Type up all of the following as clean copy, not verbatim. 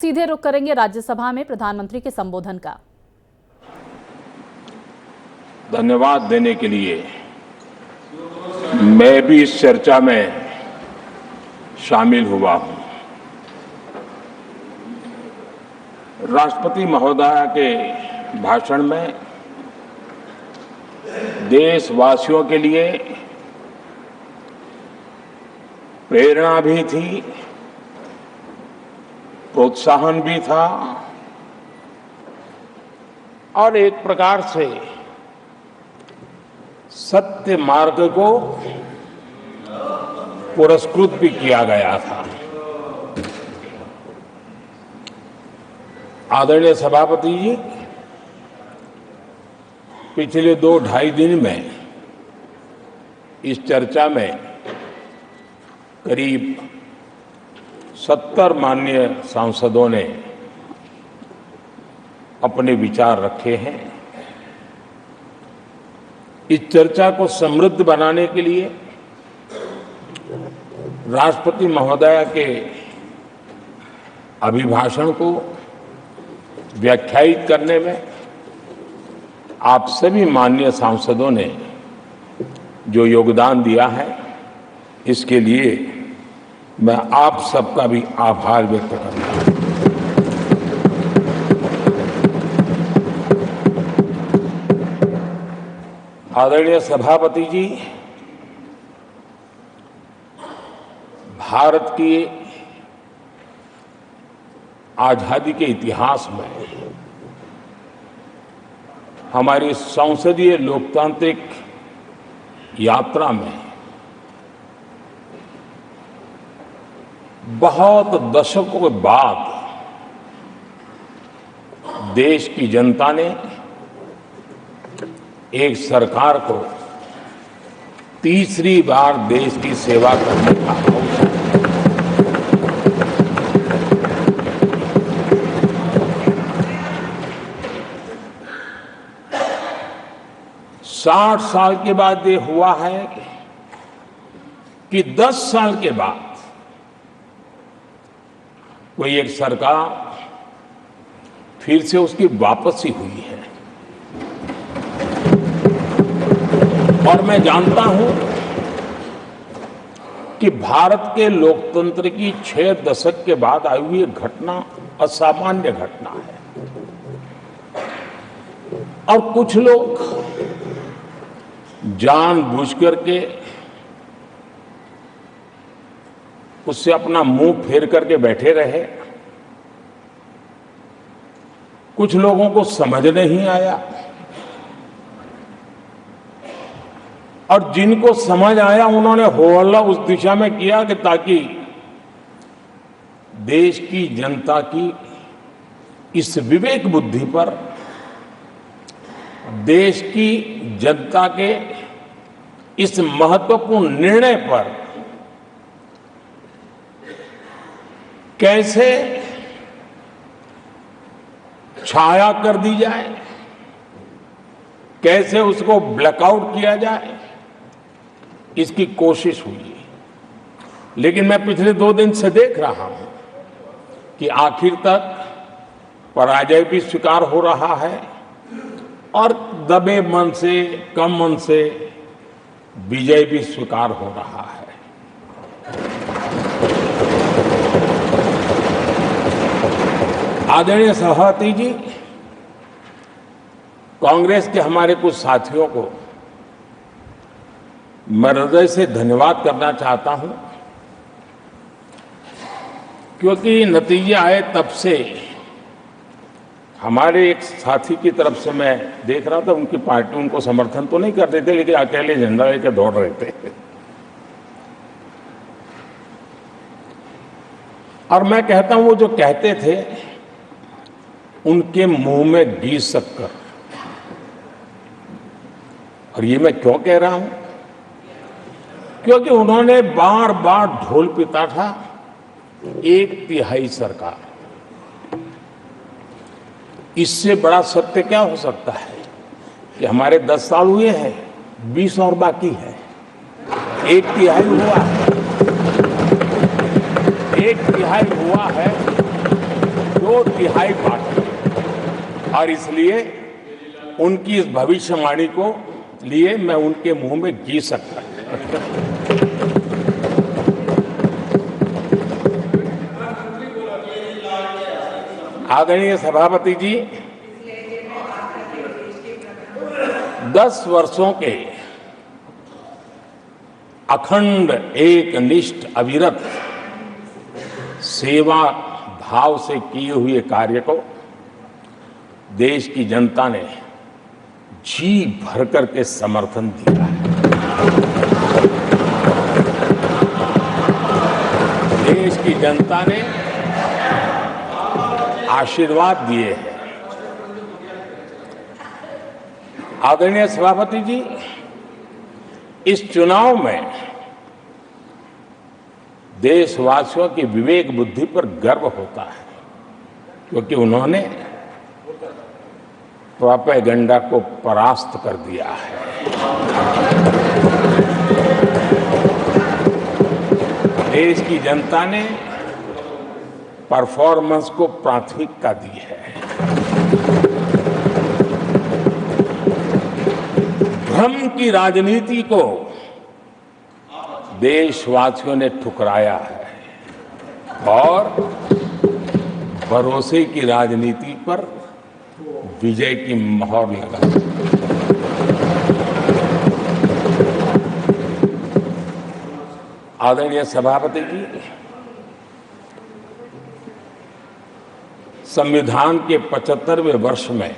सीधे रुख करेंगे राज्यसभा में प्रधानमंत्री के संबोधन का। धन्यवाद देने के लिए मैं भी इस चर्चा में शामिल हुआ हूं। राष्ट्रपति महोदया के भाषण में देशवासियों के लिए प्रेरणा भी थी, प्रोत्साहन भी था और एक प्रकार से सत्य मार्ग को पुरस्कृत भी किया गया था। आदरणीय सभापति जी, पिछले 2-2.5 दिन में इस चर्चा में करीब 70 माननीय सांसदों ने अपने विचार रखे हैं। इस चर्चा को समृद्ध बनाने के लिए राष्ट्रपति महोदया के अभिभाषण को व्याख्यायित करने में आप सभी माननीय सांसदों ने जो योगदान दिया है, इसके लिए मैं आप सबका भी आभार व्यक्त करता हूं। आदरणीय सभापति जी, भारत की आजादी के इतिहास में हमारी संसदीय लोकतांत्रिक यात्रा में बहुत दशकों के बाद देश की जनता ने एक सरकार को तीसरी बार देश की सेवा करने का अवसर। 60 साल के बाद ये हुआ है कि 10 साल के बाद कोई एक सरकार फिर से उसकी वापसी हुई है। और मैं जानता हूं कि भारत के लोकतंत्र की 6 दशक के बाद आई हुई घटना असामान्य घटना है। और कुछ लोग जानबूझ करके उससे अपना मुंह फेर करके बैठे रहे। कुछ लोगों को समझ नहीं आया और जिनको समझ आया उन्होंने हो हल्ला उस दिशा में किया कि ताकि देश की जनता की इस विवेक बुद्धि पर, देश की जनता के इस महत्वपूर्ण निर्णय पर कैसे छाया कर दी जाए, कैसे उसको ब्लैकआउट किया जाए, इसकी कोशिश हुई। लेकिन मैं पिछले 2 दिन से देख रहा हूं कि आखिर तक पराजय भी स्वीकार हो रहा है और दबे मन से, कम मन से विजय भी स्वीकार हो रहा है। आदरणीय सभापति जी, कांग्रेस के हमारे कुछ साथियों को मैं हृदय से धन्यवाद करना चाहता हूं, क्योंकि नतीजे आए तब से हमारे एक साथी की तरफ से मैं देख रहा था, उनकी पार्टी उनको समर्थन तो नहीं कर रहे थे, लेकिन अकेले झंडा लेकर दौड़ रहे थे। और मैं कहता हूं, वो जो कहते थे उनके मुंह में घी शक्कर। और ये मैं क्यों कह रहा हूं? क्योंकि उन्होंने बार बार ढोल पीटा था 1/3 सरकार। इससे बड़ा सत्य क्या हो सकता है कि हमारे 10 साल हुए हैं, 20 और बाकी है, 1/3 हुआ है, 1/3 हुआ है 2/3 बाकी है। और इसलिए उनकी इस भविष्यवाणी को लिए मैं उनके मुंह में घी सकता हूं। आदरणीय सभापति जी, 10 वर्षों के अखंड एकनिष्ठ अविरत सेवा भाव से किए हुए कार्य को देश की जनता ने जी भर करके समर्थन दिया है। देश की जनता ने आशीर्वाद दिए हैं। आदरणीय सभापति जी, इस चुनाव में देशवासियों की विवेक बुद्धि पर गर्व होता है, क्योंकि उन्होंने प्रोपेगेंडा को परास्त कर दिया है। देश की जनता ने परफॉर्मेंस को प्राथमिकता दी है। भ्रम की राजनीति को देशवासियों ने ठुकराया है और भरोसे की राजनीति पर विजय की मोहर लगा। आदरणीय सभापति जी, संविधान के 75वें वर्ष में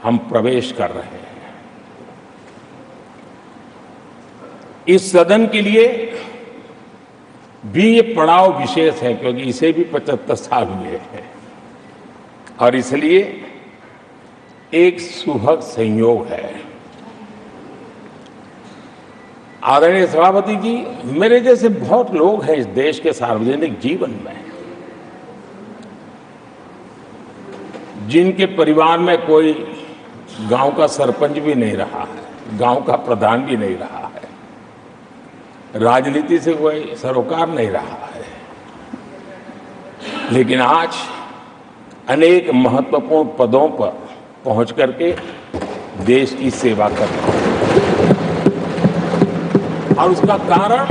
हम प्रवेश कर रहे हैं। इस सदन के लिए भी ये पड़ाव विशेष है, क्योंकि इसे भी 75 साल हुए हैं और इसलिए एक सुभग संयोग है। आदरणीय सभापति जी, मेरे जैसे बहुत लोग हैं इस देश के सार्वजनिक जीवन में, जिनके परिवार में कोई गांव का सरपंच भी नहीं रहा है, गांव का प्रधान भी नहीं रहा है, राजनीति से कोई सरोकार नहीं रहा है, लेकिन आज अनेक महत्वपूर्ण पदों पर पहुंच करके देश की सेवा कर रहे हैं। और उसका कारण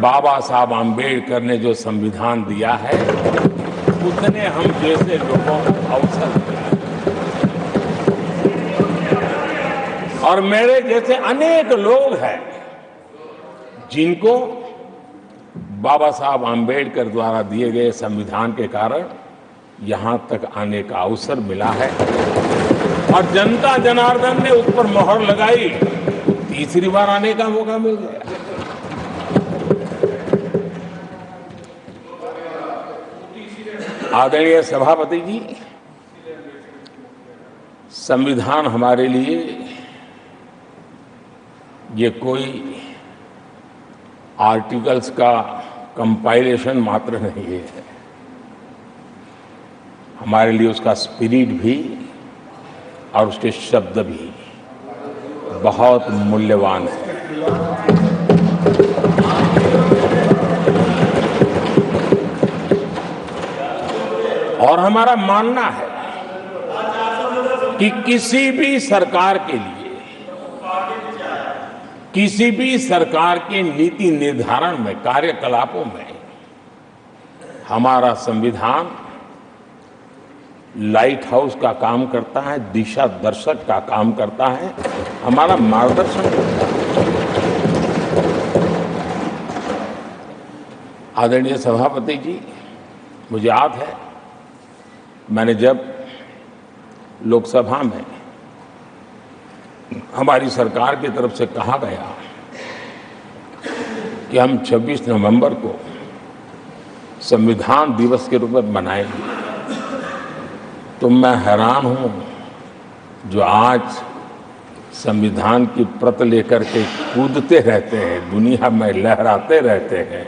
बाबा साहब आम्बेडकर ने जो संविधान दिया है, उसने हम जैसे लोगों को अवसर दिया और मेरे जैसे अनेक लोग हैं जिनको बाबा साहब आम्बेडकर द्वारा दिए गए संविधान के कारण यहां तक आने का अवसर मिला है और जनता जनार्दन ने उस पर मोहर लगाई, तीसरी बार आने का मौका मिल गया। आदरणीय सभापति जी, संविधान हमारे लिए ये कोई आर्टिकल्स का कंपाइलेशन मात्र नहीं है, हमारे लिए उसका स्पिरिट भी और उसके शब्द भी बहुत मूल्यवान है। और हमारा मानना है कि किसी भी सरकार के लिए, किसी भी सरकार के नीति निर्धारण में, कार्यकलापों में हमारा संविधान लाइट हाउस का काम करता है, दिशा दर्शक का काम करता है, हमारा मार्गदर्शन करता है। आदरणीय सभापति जी, मुझे याद है मैंने जब लोकसभा में हमारी सरकार की तरफ से कहा गया कि हम 26 नवंबर को संविधान दिवस के रूप में मनाएंगे, तो मैं हैरान हूं जो आज संविधान की प्रत लेकर के कूदते रहते हैं, दुनिया में लहराते रहते हैं,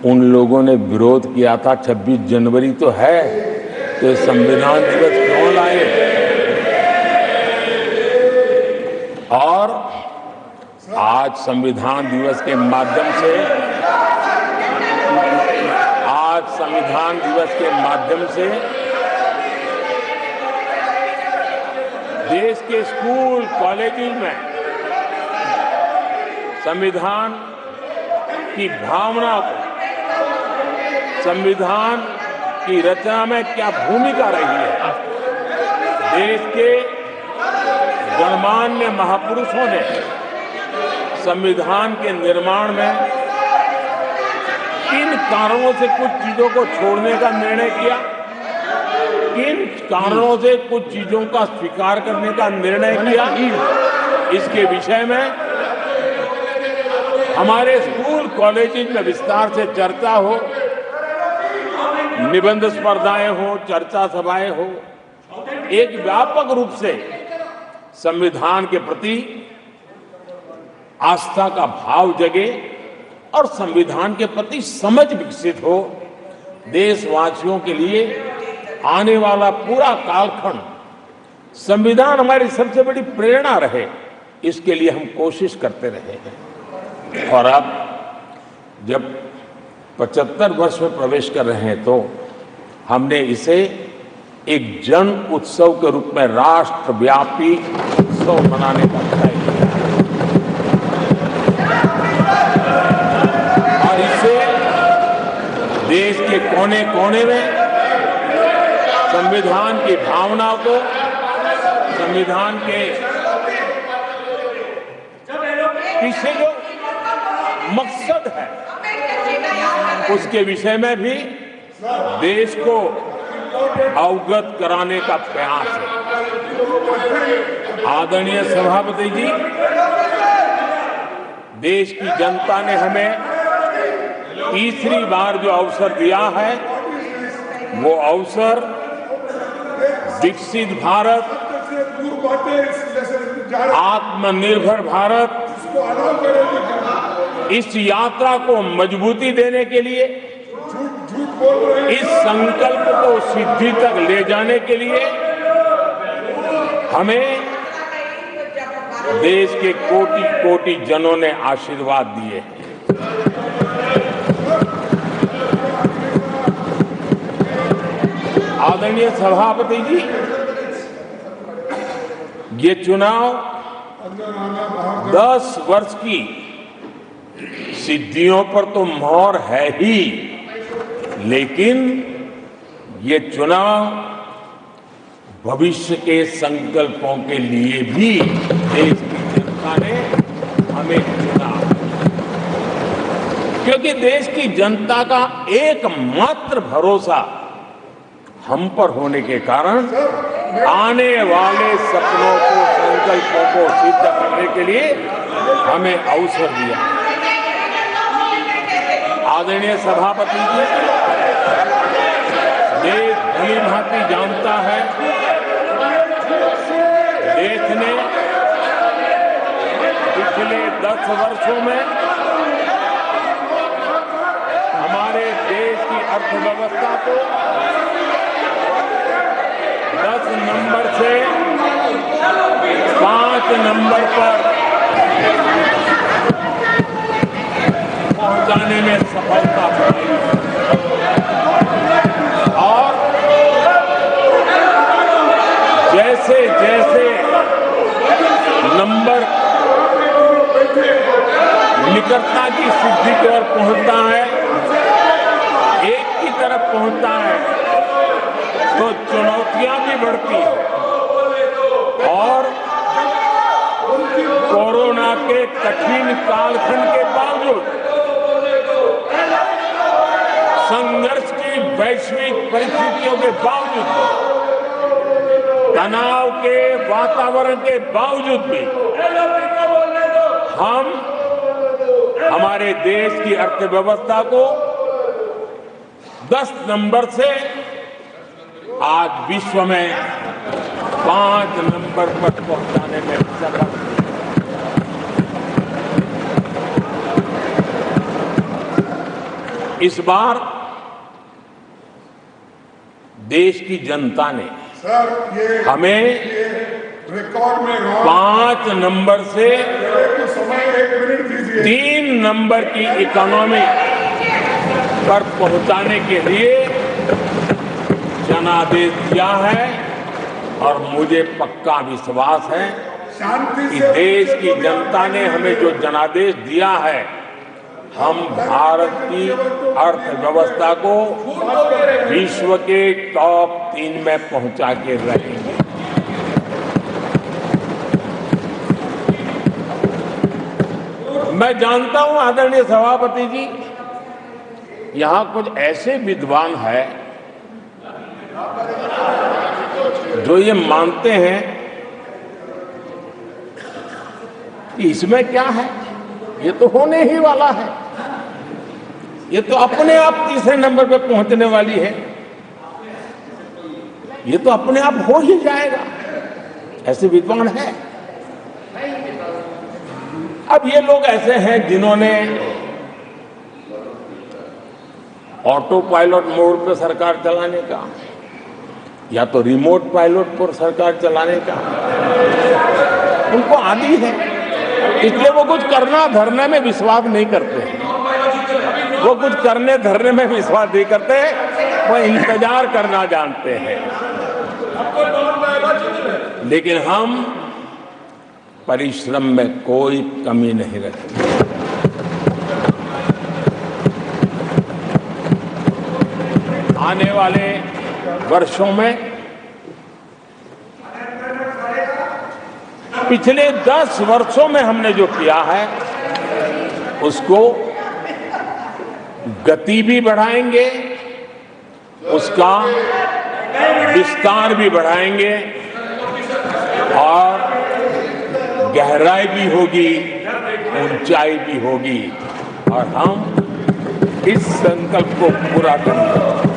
उन लोगों ने विरोध किया था 26 जनवरी तो है, तो संविधान दिवस क्यों लाए। और आज संविधान दिवस के माध्यम से संविधान दिवस के माध्यम से देश के स्कूल कॉलेजेस में संविधान की भावना को, संविधान की रचना में क्या भूमिका रही है, देश के गणमान्य महापुरुषों ने संविधान के निर्माण में किन कारणों से कुछ चीजों को छोड़ने का निर्णय किया, किन कारणों से कुछ चीजों का स्वीकार करने का निर्णय किया, इसके विषय में हमारे स्कूल कॉलेजेस में विस्तार से चर्चा हो, निबंध स्पर्धाएं हो, चर्चा सभाएं हो, एक व्यापक रूप से संविधान के प्रति आस्था का भाव जगे और संविधान के प्रति समझ विकसित हो। देशवासियों के लिए आने वाला पूरा कालखंड संविधान हमारी सबसे बड़ी प्रेरणा रहे, इसके लिए हम कोशिश करते रहे हैं। और अब जब 75 वर्ष में प्रवेश कर रहे हैं तो हमने इसे एक जन उत्सव के रूप में राष्ट्रव्यापी उत्सव मनाने का तय किया और इसे देश के कोने कोने में संविधान की भावना को, संविधान के पीछे जो मकसद है उसके विषय में भी देश को अवगत कराने का प्रयास है। आदरणीय सभापति जी, देश की जनता ने हमें तीसरी बार जो अवसर दिया है वो अवसर विकसित भारत, आत्मनिर्भर भारत, इस यात्रा को मजबूती देने के लिए, इस संकल्प को सिद्धि तक ले जाने के लिए हमें देश के कोटि कोटि जनों ने आशीर्वाद दिए हैं। आदरणीय सभापति जी, ये चुनाव 10 वर्ष की सिद्धियों पर तो मोहर है ही, लेकिन ये चुनाव भविष्य के संकल्पों के लिए भी देश की जनता ने हमें चुना, क्योंकि देश की जनता का एकमात्र भरोसा हम पर होने के कारण आने वाले सपनों को, संकल्पों को सिद्ध करने के लिए हमें अवसर दिया। आदरणीय सभापति जी, देश भली भांति जानता है, देश ने पिछले 10 वर्षों में हमारे देश की अर्थव्यवस्था को 10 नंबर से 5 नंबर पर पहुंचाने में सफलता पाई और जैसे जैसे नंबर निकटता की सिद्धि की ओर पहुंचता है, एक की तरफ पहुंचता है, तो चुनौतियां भी बढ़ती हैं और कोरोना के कठिन कालखंड के बावजूद, संघर्ष की वैश्विक परिस्थितियों के बावजूद, तनाव के वातावरण के बावजूद भी हम हमारे देश की अर्थव्यवस्था को 10 नंबर से आज विश्व में 5 नंबर पर पहुंचाने में सफल। इस बार देश की जनता ने हमें रिकॉर्ड में 5 नंबर से 3 नंबर की इकोनॉमी पर पहुंचाने के लिए जनादेश दिया है और मुझे पक्का विश्वास है कि देश की जनता ने हमें जो जनादेश दिया है, हम भारत की अर्थव्यवस्था को विश्व के टॉप 3 में पहुंचा के रहेंगे। मैं जानता हूं आदरणीय सभापति जी, यहां कुछ ऐसे विद्वान हैं जो ये मानते हैं कि इसमें क्या है, ये तो होने ही वाला है, ये तो अपने आप तीसरे नंबर पे पहुंचने वाली है, ये तो अपने आप हो ही जाएगा। ऐसे विद्वान हैं। अब ये लोग ऐसे हैं जिन्होंने ऑटो पायलट मोड पर सरकार चलाने का या तो रिमोट पायलट पर सरकार चलाने का उनको आदी है, इसलिए वो कुछ करना धरने में विश्वास नहीं करते। वो कुछ करने धरने में विश्वास नहीं करते, वो इंतजार करना जानते हैं। लेकिन हम परिश्रम में कोई कमी नहीं रखेंगे। आने वाले वर्षों में पिछले 10 वर्षों में हमने जो किया है उसको गति भी बढ़ाएंगे, उसका विस्तार भी बढ़ाएंगे और गहराई भी होगी, ऊंचाई भी होगी और हम इस संकल्प को पूरा करेंगे।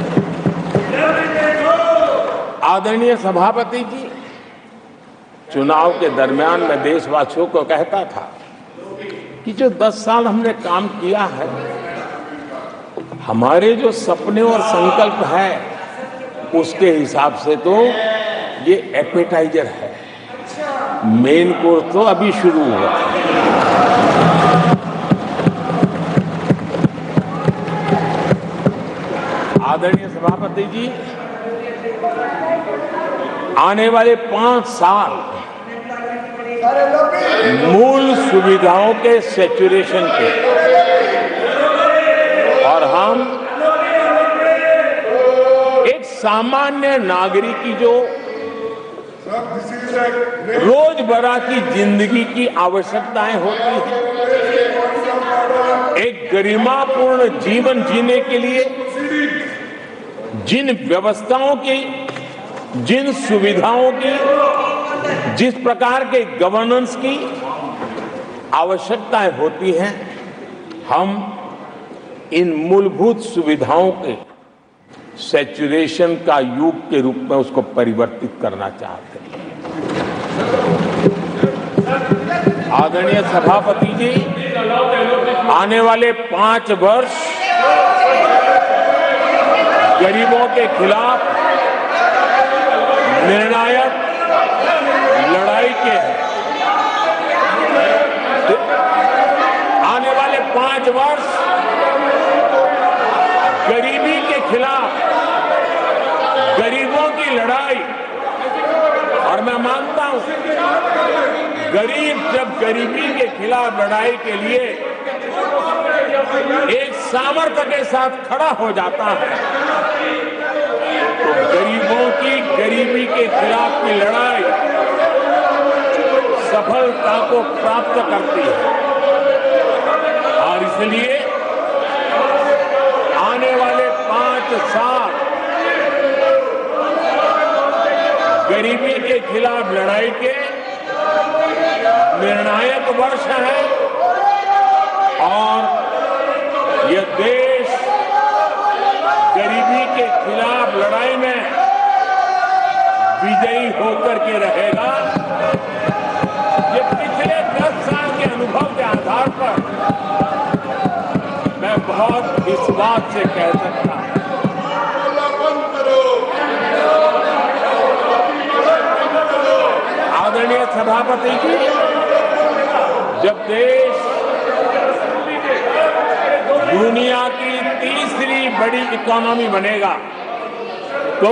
आदरणीय सभापति जी, चुनाव के दरमियान मैं देशवासियों को कहता था कि जो 10 साल हमने काम किया है, हमारे जो सपने और संकल्प है उसके हिसाब से तो ये एपेटाइजर है, मेन कोर्स तो अभी शुरू हुआ। आदरणीय सभापति जी, आने वाले 5 साल मूल सुविधाओं के सैचुरेशन के और हम एक सामान्य नागरिक की जो रोजमर्रा की जिंदगी की आवश्यकताएं होती हैं, एक गरिमापूर्ण जीवन जीने के लिए जिन व्यवस्थाओं की, जिन सुविधाओं की, जिस प्रकार के गवर्नेंस की आवश्यकताएं होती हैं, हम इन मूलभूत सुविधाओं के सैचुरेशन का युग के रूप में उसको परिवर्तित करना चाहते हैं। आदरणीय सभापति जी, आने वाले 5 वर्ष गरीबों के खिलाफ निर्णायक लड़ाई के हैं। आने वाले 5 वर्ष गरीबी के खिलाफ गरीबों की लड़ाई, और मैं मानता हूं गरीब जब गरीबी के खिलाफ लड़ाई के लिए एक सामर्थ्य के साथ खड़ा हो जाता है तो गरीबों की गरीबी के खिलाफ की लड़ाई सफलता को प्राप्त करती है। और इसलिए आने वाले 5 साल गरीबी के खिलाफ लड़ाई के निर्णायक वर्ष है और यह देश गरीबी के खिलाफ लड़ाई में विजयी होकर के रहेगा। ये पिछले 10 साल के अनुभव के आधार पर मैं बहुत विश्वास से कह सकता हूं। आदरणीय सभापति जी, जब देश दुनिया की तीसरी बड़ी इकोनॉमी बनेगा तो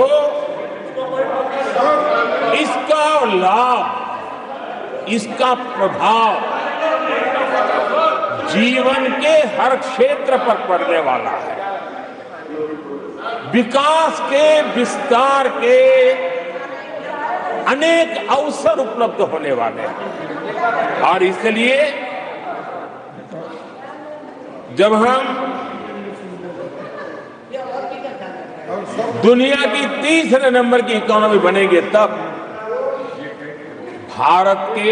इसका लाभ, इसका प्रभाव जीवन के हर क्षेत्र पर पड़ने वाला है। विकास के विस्तार के अनेक अवसर उपलब्ध होने वाले हैं और इसलिए जब हम दुनिया की तीसरे नंबर की इकोनॉमी बनेंगे तब भारत के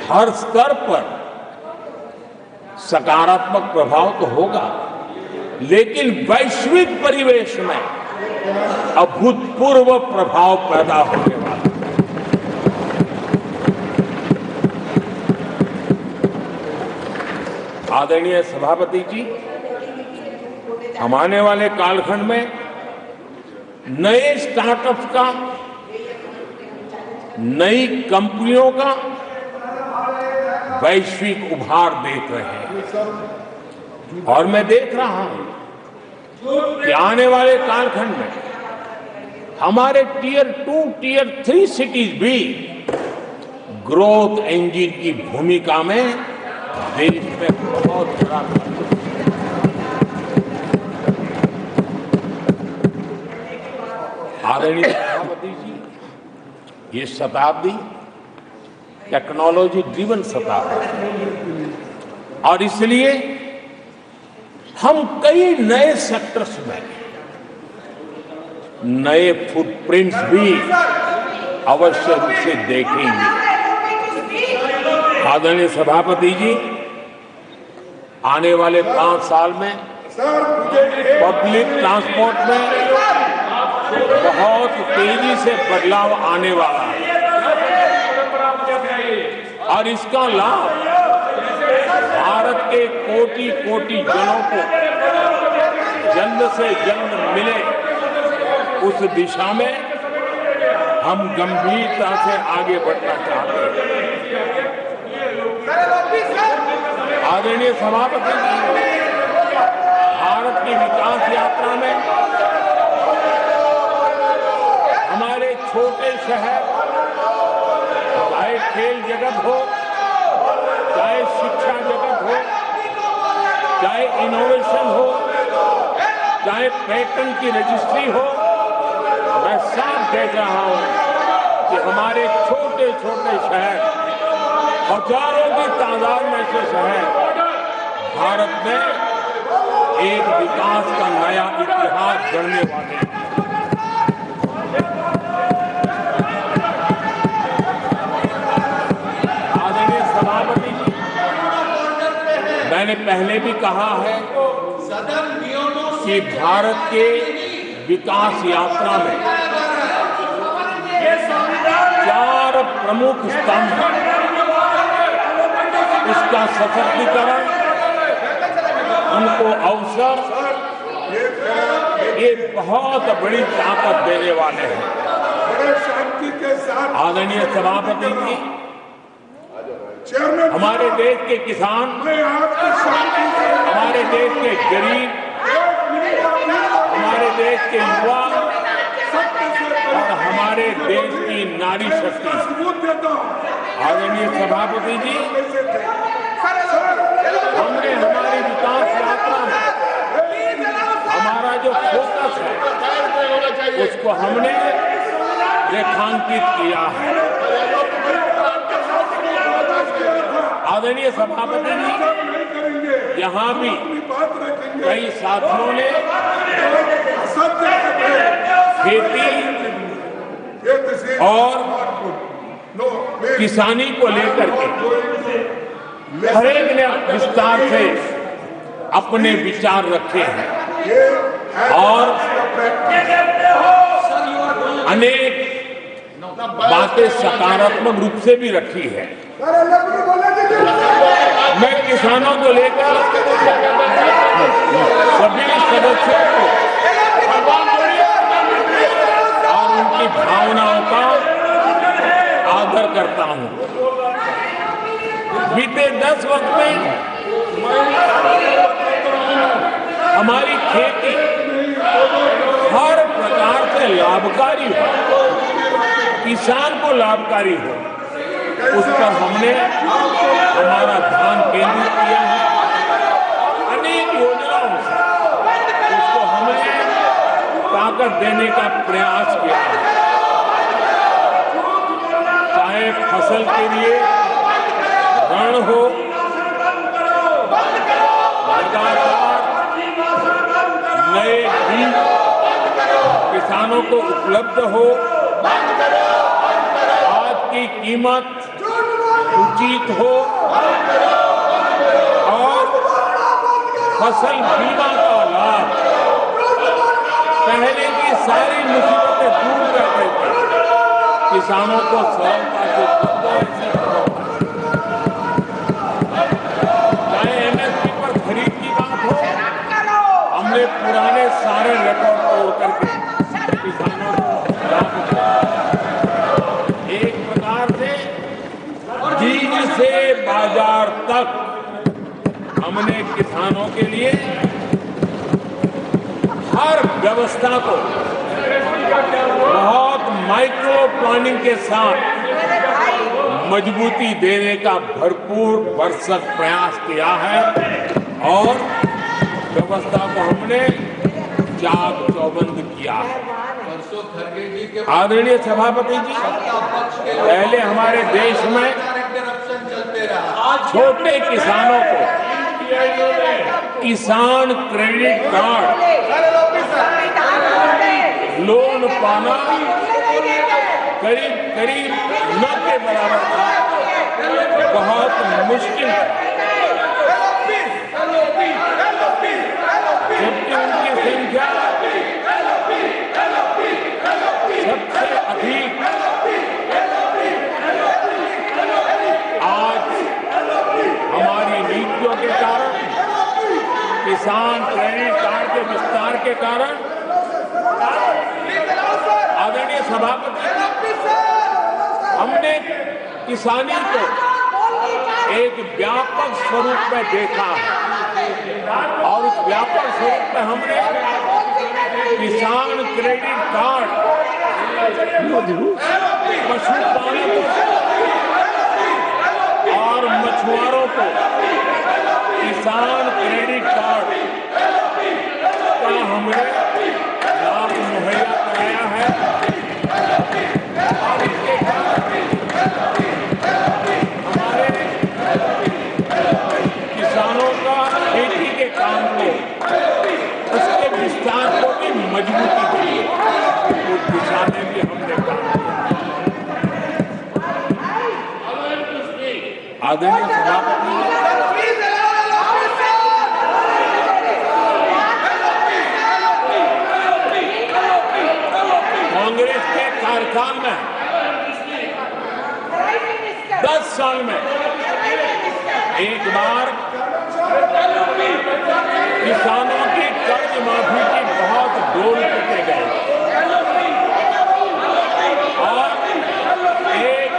हर स्तर पर सकारात्मक प्रभाव तो होगा, लेकिन वैश्विक परिवेश में अभूतपूर्व प्रभाव पैदा होने वाला है। आदरणीय सभापति जी, हम आने वाले कालखंड में नए स्टार्टअप्स का, नई कंपनियों का वैश्विक उभार देख रहे हैं और मैं देख रहा हूं कि आने वाले कालखंड में हमारे टियर 2, टियर 3 सिटीज भी ग्रोथ इंजन की भूमिका में देश में बहुत बड़ा आदरणीय सभापति जी, ये शताब्दी टेक्नोलॉजी ड्रिवन शताब्दी और इसलिए हम कई नए सेक्टर्स में नए फुटप्रिंट्स भी अवश्य रूप से देखेंगे। आदरणीय सभापति जी, आने वाले 5 साल में पब्लिक ट्रांसपोर्ट में बहुत तेजी से बदलाव आने वाला है और इसका लाभ भारत के कोटि-कोटि जनों को जल्द से जल्द मिले, उस दिशा में हम गंभीरता से आगे बढ़ना चाहते हैं। आदरणीय सभापति जी, भारत की विकास यात्रा में हमारे छोटे शहर, चाहे खेल जगत हो, चाहे शिक्षा जगत हो, चाहे इनोवेशन हो, चाहे पेटेंट की रजिस्ट्री हो, मैं साफ देख रहा हूं कि हमारे छोटे छोटे शहर, हजारों की तादाद में से शहर भारत में एक विकास का नया इतिहास गढ़ने वाले हैं। आदरणीय सभापति जी, मैंने पहले भी कहा है कि भारत के विकास यात्रा में 4 प्रमुख स्तंभ हैं। उसका सशक्तिकरण, उनको अवसर, ये बहुत बड़ी ताकत देने वाले हैं। आदरणीय सभापति जी, हमारे देश के किसान, हमारे देश के गरीब, हमारे देश के युवा और हमारे देश की नारी शक्ति, आदरणीय सभापति जी, हमने हमारी विकास यात्रा में हमारा जो फोकस है उसको हमने रेखांकित किया है। आदरणीय सभापति जी, यहाँ भी कई साथियों ने खेती और किसानी को लेकर के हर एक ने विस्तार से अपने विचार रखे हैं और अनेक बातें सकारात्मक रूप से भी रखी है। मैं किसानों को लेकर सभी सदस्यों को और उनकी भावनाओं का आदर करता हूं। बीते 10 वक्त में हमारी खेती लाभकारी हो, किसान को लाभकारी हो, उस पर हमने हमारा ध्यान केंद्रित किया है। अनेक योजनाओं से उसको हमने ताकत देने का प्रयास किया है। चाहे फसल के लिए ऋण हो, लगातार नए बीज किसानों को उपलब्ध हो, आज की कीमत उचित हो और फसल बीमा का लाभ पहले की सारी मुसीबतें दूर कर देकर किसानों को सरलता से उपलब्ध हो। चाहे एमएसपी पर खरीद की बात हो, हमने पुराने सारे रिकॉर्ड तोड़ करके किसानों को लाभ दिया। एक प्रकार से बीज से बाजार तक हमने किसानों के लिए हर व्यवस्था को बहुत माइक्रो प्लानिंग के साथ मजबूती देने का भरपूर भरसक प्रयास किया है और व्यवस्था को हमने चाक चौबंद किया है। आदरणीय सभापति जी, पहले हमारे देश में छोटे किसानों को किसान क्रेडिट कार्ड लोन पाना करीब करीब न के बराबर था, बहुत मुश्किल था। जबकि उनकी संख्या सबसे अधिक आज हमारी नीतियों के कारण, किसान क्रेडिट कार्ड के विस्तार के कारण, आदरणीय सभापति, हमने किसानी को एक व्यापक स्वरूप में देखा है और उस व्यापक स्वरूप में हमने किसान क्रेडिट कार्ड पशुपालकों और मछुआरों को किसान क्रेडिट कार्ड का हमने लाभ मुहैया कराया है और इसके हमारे किसानों का खेती के काम को, उसके विस्तार को भी मजबूती दी है। उस दिशा में भी हमने काम किया। आदरणीय सभापति, कांग्रेस के कार्यकाल में 10 साल में एक बार किसानों की कर्ज माफी की बहुत डोल पीटे गए और एक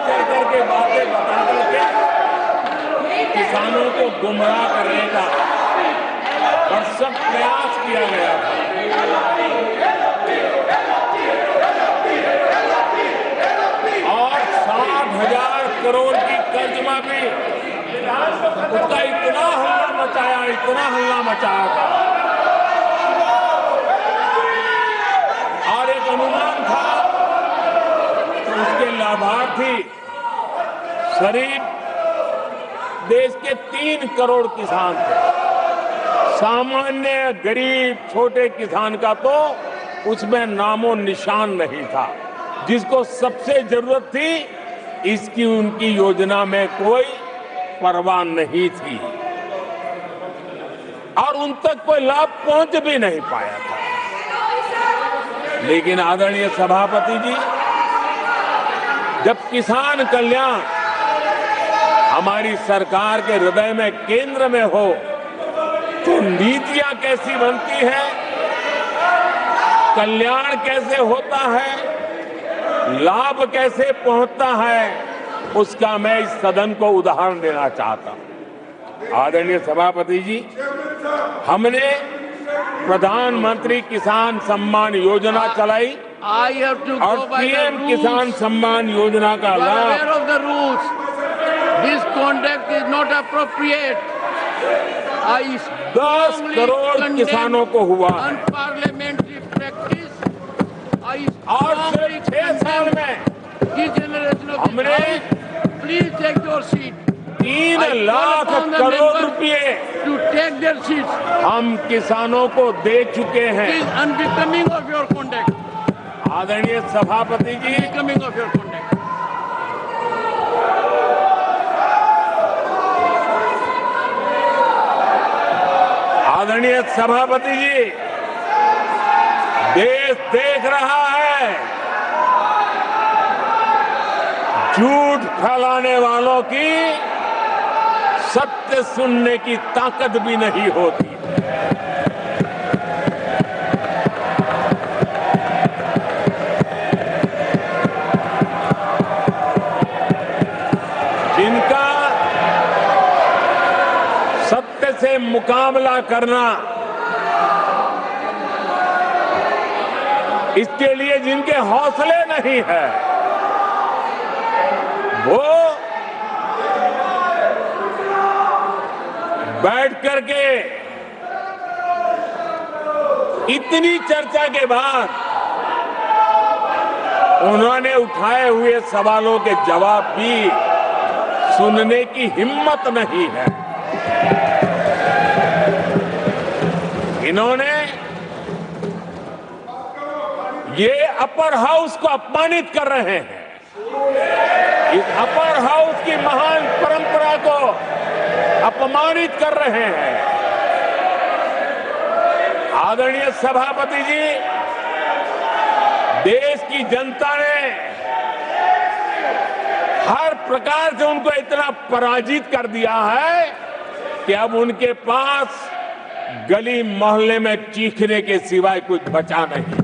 बढ़ करके बातें बता करके किसानों को गुमराह करने का भरसक प्रयास किया गया था। और 60,000 करोड़ की कर्ज माफी, उसका इतना हल्ला मचाया था और एक अनुमान था तो उसके लाभार्थी करीब देश के 3 करोड़ किसान थे। सामान्य गरीब छोटे किसान का तो उसमें नामो निशान नहीं था। जिसको सबसे जरूरत थी, इसकी उनकी योजना में कोई परवाह नहीं थी और उन तक कोई लाभ पहुंच भी नहीं पाया था। लेकिन आदरणीय सभापति जी, जब किसान कल्याण हमारी सरकार के हृदय में, केंद्र में हो, तो नीतियां कैसी बनती है, कल्याण कैसे होता है, लाभ कैसे पहुंचता है, उसका मैं इस सदन को उदाहरण देना चाहता हूं। आदरणीय सभापति जी, हमने प्रधानमंत्री किसान सम्मान योजना चलाई I have to और go by the PM rules. किसान सम्मान योजना का You are aware लाभ of the rules. This conduct is not appropriate. I 10 strongly crore condemn किसानों को हुआ है। unparliamentary practice. I और strongly सिर्फ 6 साल condemn में this generation of हमने this House. Please take your seat. 3 I call lakh upon the crore members रुपए to take their seats. हम किसानों को दे चुके It हैं। is unbecoming of your conduct. आदरणीय सभापति जी, Unbecoming of your conduct. आदरणीय सभापति जी, देश देख रहा है झूठ फैलाने वालों की सत्य सुनने की ताकत भी नहीं होती। जिनका सत्य से मुकाबला करना, इसके लिए जिनके हौसले नहीं है, वो बैठ करके इतनी चर्चा के बाद उन्होंने उठाए हुए सवालों के जवाब भी सुनने की हिम्मत नहीं है। इन्होंने ये अपर हाउस को अपमानित कर रहे हैं। इस अपर हाउस की महान परंपरा को अपमानित कर रहे हैं। आदरणीय सभापति जी, देश की जनता ने हर प्रकार से उनको इतना पराजित कर दिया है कि अब उनके पास गली मोहल्ले में चीखने के सिवाय कुछ बचा नहीं।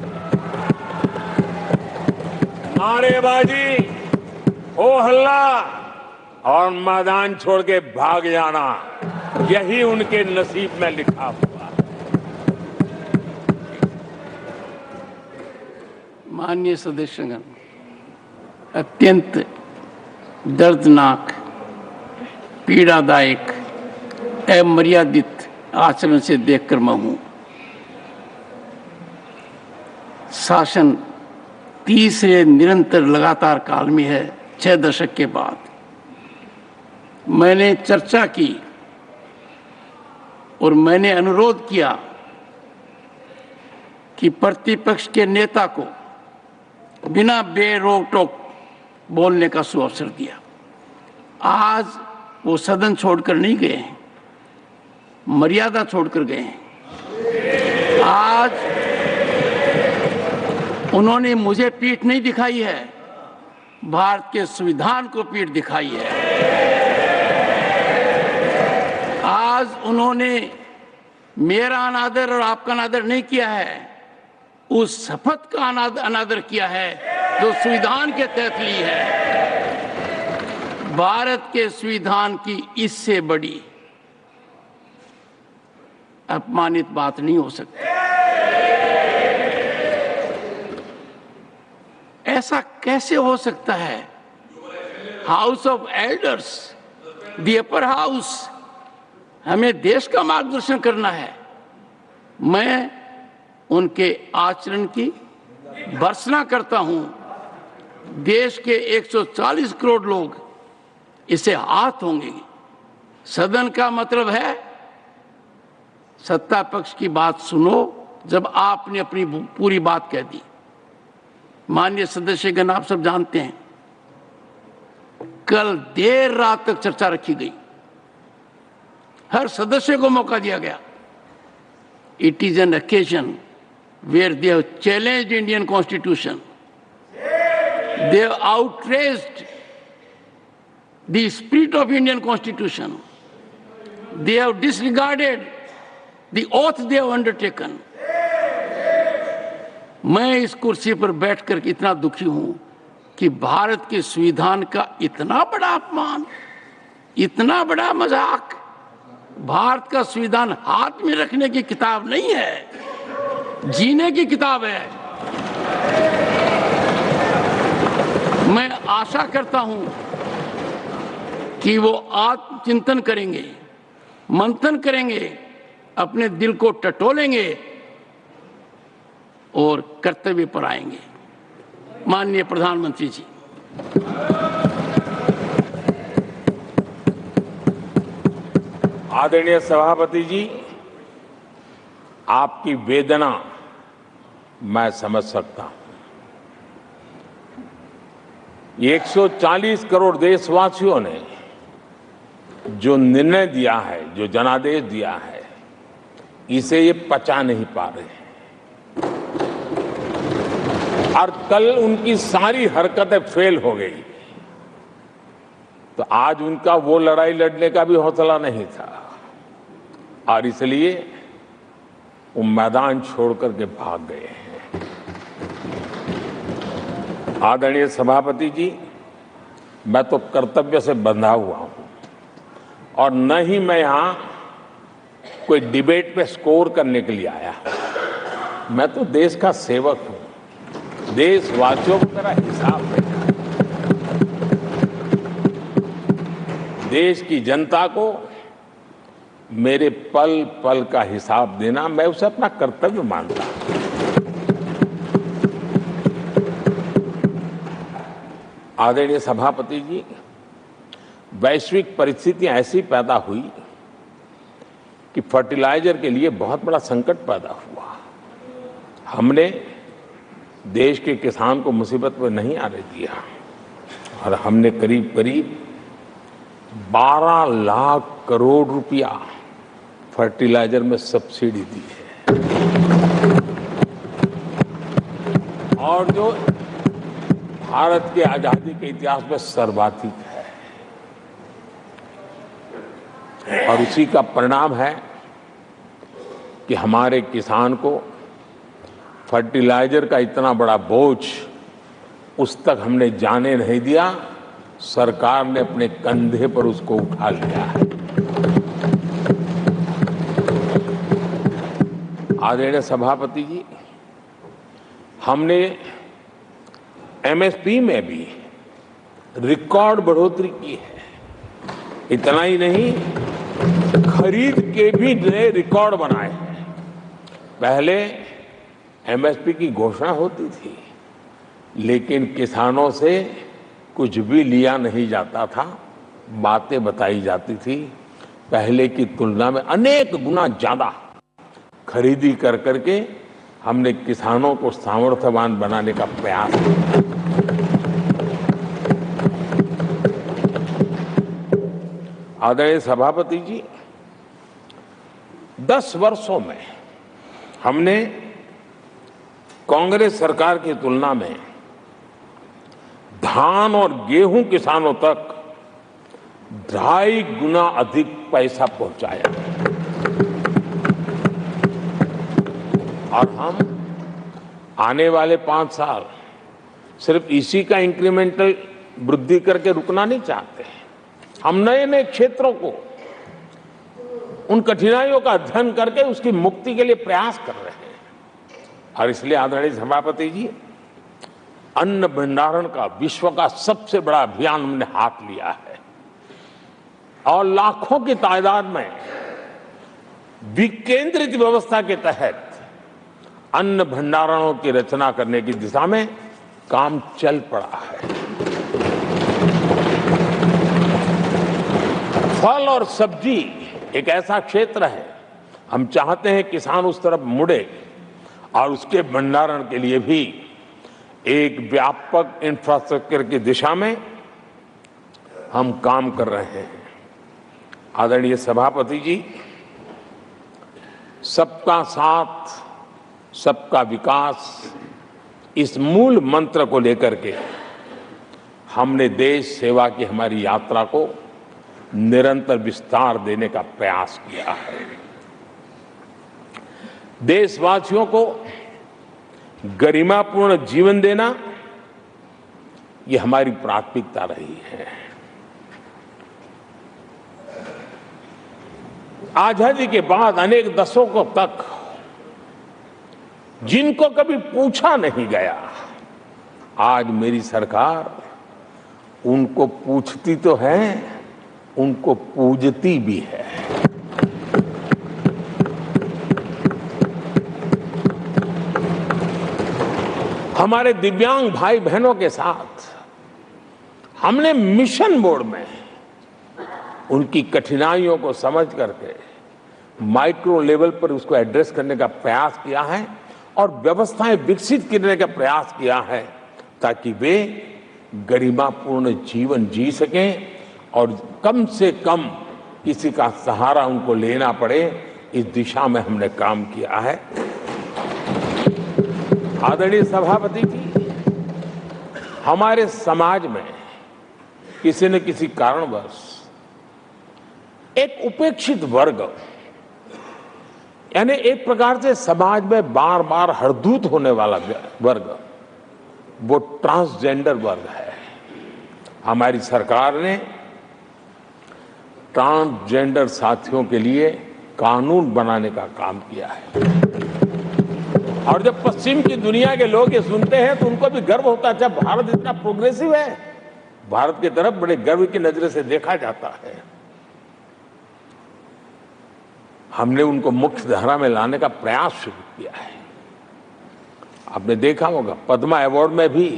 नारेबाजी, हो हल्ला और मैदान छोड़ के भाग जाना, यही उनके नसीब में लिखा हुआ है। माननीय सदस्यगण, अत्यंत दर्दनाक, पीड़ादायक, अमर्यादित आचरण से देखकर मैं हूं। शासन तीसरे निरंतर लगातार काल में है। 6 दशक के बाद मैंने चर्चा की और मैंने अनुरोध किया कि प्रतिपक्ष के नेता को बिना बेरोक टोक बोलने का सुअवसर दिया। आज वो सदन छोड़कर नहीं गए हैं, मर्यादा छोड़कर गए हैं। आज उन्होंने मुझे पीठ नहीं दिखाई है, भारत के संविधान को पीठ दिखाई है। आज उन्होंने मेरा अनादर और आपका अनादर नहीं किया है, उस शपथ का अनादर किया है जो संविधान के तहत ली है। भारत के संविधान की इससे बड़ी अपमानित बात नहीं हो सकती। ऐसा कैसे हो सकता है? House of elders, the upper house, हमें देश का मार्गदर्शन करना है। मैं उनके आचरण की भर्त्सना करता हूं। देश के 140 करोड़ लोग इसे हाथ होंगे। सदन का मतलब है सत्ता पक्ष की बात सुनो जब आपने अपनी पूरी बात कह दी। माननीय सदस्यगण, आप सब जानते हैं कल देर रात तक चर्चा रखी गई, हर सदस्य को मौका दिया गया। It is an occasion where they have challenged Indian Constitution. They have outraged the spirit of Indian Constitution. They have disregarded the oath they have undertaken. मैं इस कुर्सी पर बैठकर इतना दुखी हूं कि भारत के संविधान का इतना बड़ा अपमान, इतना बड़ा मजाक भारत का संविधान हाथ में रखने की किताब नहीं है, जीने की किताब है। मैं आशा करता हूं कि वो आत्मचिंतन करेंगे, मंथन करेंगे, अपने दिल को टटोलेंगे और कर्तव्य पर आएंगे। माननीय प्रधानमंत्री जी, आदरणीय सभापति जी, आपकी वेदना मैं समझ सकता हूं। ये 140 करोड़ देशवासियों ने जो निर्णय दिया है, जो जनादेश दिया है, इसे ये पचा नहीं पा रहे हैं और कल उनकी सारी हरकतें फेल हो गई, तो आज उनका वो लड़ाई लड़ने का भी हौसला नहीं था और इसलिए वो मैदान छोड़ करके भाग गए हैं। आदरणीय सभापति जी, मैं तो कर्तव्य से बंधा हुआ हूं और न ही मैं यहां कोई डिबेट पे स्कोर करने के लिए आया हूं। मैं तो देश का सेवक हूं, देशवासियों को मेरा हिसाब देना है, देश की जनता को मेरे पल पल का हिसाब देना, मैं उसे अपना कर्तव्य मानता हूं। आदरणीय सभापति जी, वैश्विक परिस्थितियां ऐसी पैदा हुई कि फर्टिलाइजर के लिए बहुत बड़ा संकट पैदा हुआ। हमने देश के किसान को मुसीबत में नहीं आने दिया और हमने करीब करीब 12 लाख करोड़ रुपया फर्टिलाइजर में सब्सिडी दी है और जो भारत के आजादी के इतिहास में सर्वाधिक है और उसी का परिणाम है कि हमारे किसान को फर्टिलाइजर का इतना बड़ा बोझ उस तक हमने जाने नहीं दिया, सरकार ने अपने कंधे पर उसको उठा लिया है। आदरणीय सभापति जी, हमने एमएसपी में भी रिकॉर्ड बढ़ोतरी की है। इतना ही नहीं, खरीद के भी नए रिकॉर्ड बनाए हैं। पहले एमएसपी की घोषणा होती थी लेकिन किसानों से कुछ भी लिया नहीं जाता था, बातें बताई जाती थी। पहले की तुलना में अनेक गुना ज्यादा खरीदी कर करके हमने किसानों को सामर्थ्यवान बनाने का प्रयास किया। आदरणीय सभापति जी, 10 वर्षों में हमने कांग्रेस सरकार की तुलना में धान और गेहूं किसानों तक 2.5 गुना अधिक पैसा पहुंचाया और हम आने वाले 5 साल सिर्फ इसी का इंक्रीमेंटल वृद्धि करके रुकना नहीं चाहते। हम नए नए क्षेत्रों को, उन कठिनाइयों का अध्ययन करके उसकी मुक्ति के लिए प्रयास कर रहे हैं और इसलिए आदरणीय सभापति जी, अन्न भंडारण का विश्व का सबसे बड़ा अभियान हमने हाथ लिया है और लाखों की तादाद में विकेंद्रित व्यवस्था के तहत अन्न भंडारणों की रचना करने की दिशा में काम चल पड़ा है। फल और सब्जी एक ऐसा क्षेत्र है, हम चाहते हैं किसान उस तरफ मुड़े और उसके भंडारण के लिए भी एक व्यापक इंफ्रास्ट्रक्चर की दिशा में हम काम कर रहे हैं। आदरणीय सभापति जी, सबका साथ सबका विकास, इस मूल मंत्र को लेकर के हमने देश सेवा की हमारी यात्रा को निरंतर विस्तार देने का प्रयास किया है। देशवासियों को गरिमापूर्ण जीवन देना, ये हमारी प्राथमिकता रही है। आजादी के बाद अनेक दशकों तक जिनको कभी पूछा नहीं गया, आज मेरी सरकार उनको पूछती तो है, उनको पूजती भी है। हमारे दिव्यांग भाई बहनों के साथ हमने मिशन मोड में उनकी कठिनाइयों को समझ करके माइक्रो लेवल पर उसको एड्रेस करने का प्रयास किया है और व्यवस्थाएं विकसित करने का प्रयास किया है ताकि वे गरिमापूर्ण जीवन जी सकें और कम से कम किसी का सहारा उनको लेना पड़े, इस दिशा में हमने काम किया है। आदरणीय सभापति जी, हमारे समाज में किसी न किसी कारणवश एक उपेक्षित वर्ग, यानी एक प्रकार से समाज में बार बार हरदूत होने वाला वर्ग, वो ट्रांसजेंडर वर्ग है। हमारी सरकार ने ट्रांसजेंडर साथियों के लिए कानून बनाने का काम किया है और जब पश्चिम की दुनिया के लोग ये सुनते हैं तो उनको भी गर्व होता है, जब भारत इतना प्रोग्रेसिव है, भारत की तरफ बड़े गर्व की नजर से देखा जाता है। हमने उनको मुख्य धारा में लाने का प्रयास शुरू किया है। आपने देखा होगा पद्मा अवार्ड में भी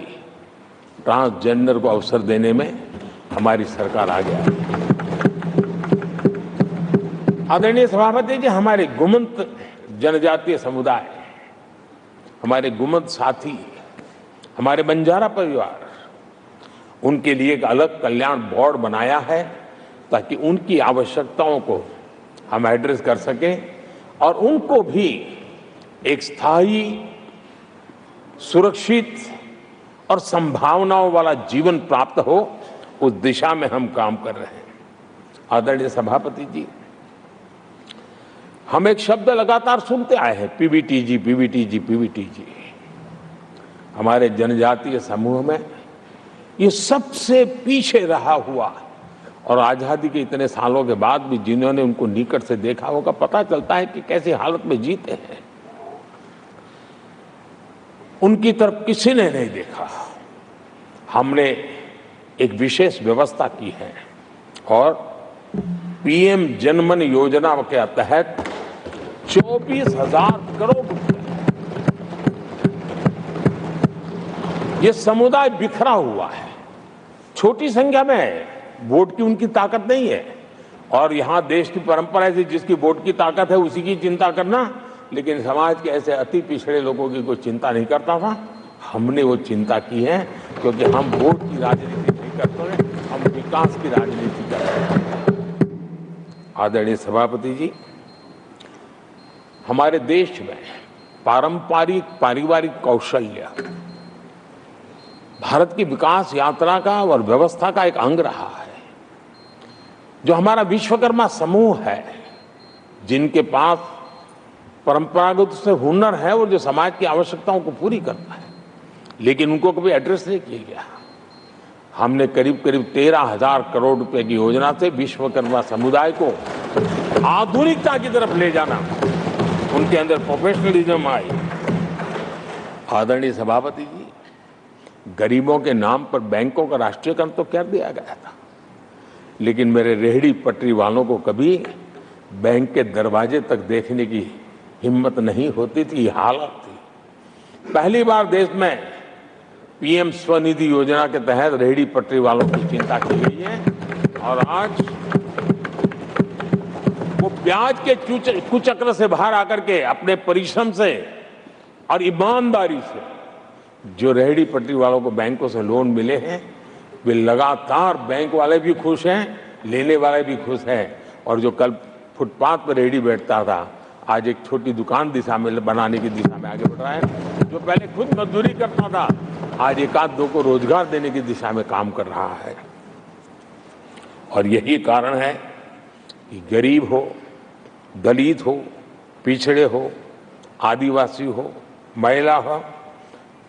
ट्रांसजेंडर को अवसर देने में हमारी सरकार आ गया। आदरणीय सभापति जी, हमारे गुमंत जनजातीय समुदाय, हमारे गुमंत साथी, हमारे बंजारा परिवार, उनके लिए एक अलग कल्याण बोर्ड बनाया है ताकि उनकी आवश्यकताओं को हम एड्रेस कर सकें और उनको भी एक स्थायी, सुरक्षित और संभावनाओं वाला जीवन प्राप्त हो, उस दिशा में हम काम कर रहे हैं। आदरणीय सभापति जी, हम एक शब्द लगातार सुनते आए हैं, पीबीटीजी, पीबीटीजी, पीबीटीजी। हमारे जनजातीय समूह में ये सबसे पीछे रहा हुआ और आजादी के इतने सालों के बाद भी जिन्होंने उनको निकट से देखा होगा, पता चलता है कि कैसी हालत में जीते हैं। उनकी तरफ किसी ने नहीं देखा। हमने एक विशेष व्यवस्था की है और पीएम जनमन योजना के तहत 24,000 करोड़ रुपए, ये समुदाय बिखरा हुआ है, छोटी संख्या में है, वोट की उनकी ताकत नहीं है और यहां देश की परंपरा है जिसकी वोट की ताकत है उसी की चिंता करना, लेकिन समाज के ऐसे अति पिछड़े लोगों की कोई चिंता नहीं करता था। हमने वो चिंता की है क्योंकि हम वोट की राजनीति नहीं करते, हम विकास की राजनीति करते हैं। आदरणीय सभापति जी, हमारे देश में पारंपरिक पारिवारिक कौशल्य भारत की विकास यात्रा का और व्यवस्था का एक अंग रहा है। जो हमारा विश्वकर्मा समूह है, जिनके पास परंपरागत से हुनर है और जो समाज की आवश्यकताओं को पूरी करता है, लेकिन उनको कभी एड्रेस नहीं किया गया। हमने करीब करीब 13,000 करोड़ रुपए की योजना से विश्वकर्मा समुदाय को आधुनिकता की तरफ ले जाना, उनके अंदर प्रोफेशनलिज्म आई। आदरणीय सभापति जी, गरीबों के नाम पर बैंकों का राष्ट्रीयकरण तो कर दिया गया था, लेकिन मेरे रेहड़ी पटरी वालों को कभी बैंक के दरवाजे तक देखने की हिम्मत नहीं होती थी, हालत थी। पहली बार देश में पीएम स्वनिधि योजना के तहत रेहड़ी पटरी वालों की चिंता की गई है और आज वो ब्याज के कुचक्र से बाहर आकर के अपने परिश्रम से और ईमानदारी से जो रेहड़ी पटरी वालों को बैंकों से लोन मिले हैं, वे लगातार, बैंक वाले भी खुश हैं, लेने वाले भी खुश हैं और जो कल फुटपाथ पर रेहड़ी बैठता था, आज एक छोटी दुकान दिशा में बनाने की दिशा में आगे बढ़ रहा है। जो पहले खुद मजदूरी करता था, आज एक आध दो को रोजगार देने की दिशा में काम कर रहा है। और यही कारण है कि गरीब हो, दलित हो, पिछड़े हो, आदिवासी हो, महिला हो,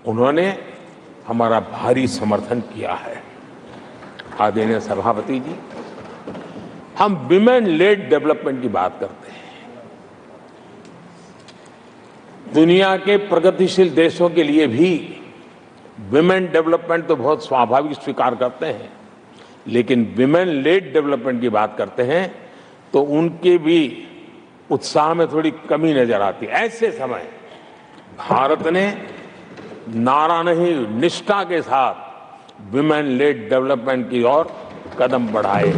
उन्होंने हमारा भारी समर्थन किया है। आदरणीय सभापति जी, हम विमेन लेड डेवलपमेंट की बात करते हैं। दुनिया के प्रगतिशील देशों के लिए भी विमेन डेवलपमेंट तो बहुत स्वाभाविक स्वीकार करते हैं, लेकिन विमेन लेड डेवलपमेंट की बात करते हैं तो उनके भी उत्साह में थोड़ी कमी नजर आती है। ऐसे समय भारत ने नारा नहीं, निष्ठा के साथ विमेन लेड डेवलपमेंट की ओर कदम बढ़ाए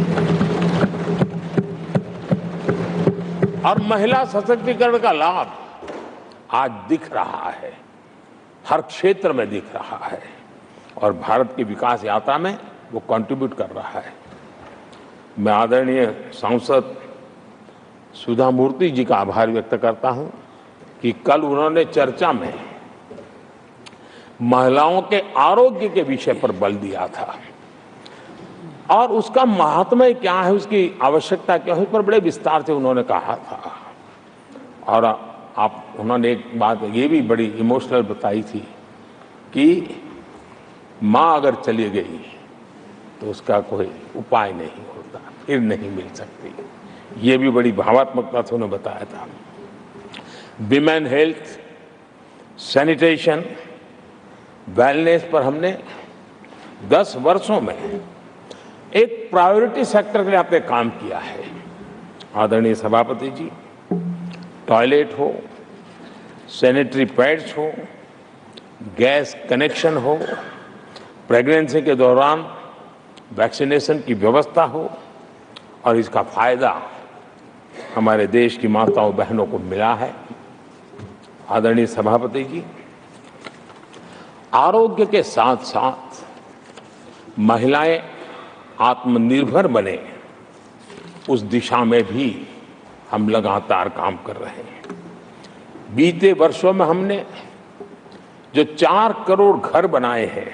और महिला सशक्तिकरण का लाभ आज दिख रहा है, हर क्षेत्र में दिख रहा है और भारत की विकास यात्रा में वो कंट्रीब्यूट कर रहा है। मैं आदरणीय सांसद सुधा मूर्ति जी का आभार व्यक्त करता हूं कि कल उन्होंने चर्चा में महिलाओं के आरोग्य के विषय पर बल दिया था और उसका महात्म्य क्या है, उसकी आवश्यकता क्या है, उस पर बड़े विस्तार से उन्होंने कहा था। और उन्होंने एक बात ये भी बड़ी इमोशनल बताई थी कि माँ अगर चली गई तो उसका कोई उपाय नहीं होता, फिर नहीं मिल सकती। ये भी बड़ी भावात्मकता से उन्होंने बताया था। विमेन हेल्थ, सैनिटेशन, वेलनेस पर हमने 10 वर्षों में एक प्रायोरिटी सेक्टर के लिए आपने काम किया है। आदरणीय सभापति जी, टॉयलेट हो, सैनिटरी पैड्स हो, गैस कनेक्शन हो, प्रेगनेंसी के दौरान वैक्सीनेशन की व्यवस्था हो और इसका फायदा हमारे देश की माताओं बहनों को मिला है। आदरणीय सभापति जी, आरोग्य के साथ साथ महिलाएं आत्मनिर्भर बने, उस दिशा में भी हम लगातार काम कर रहे हैं। बीते वर्षों में हमने जो 4 करोड़ घर बनाए हैं,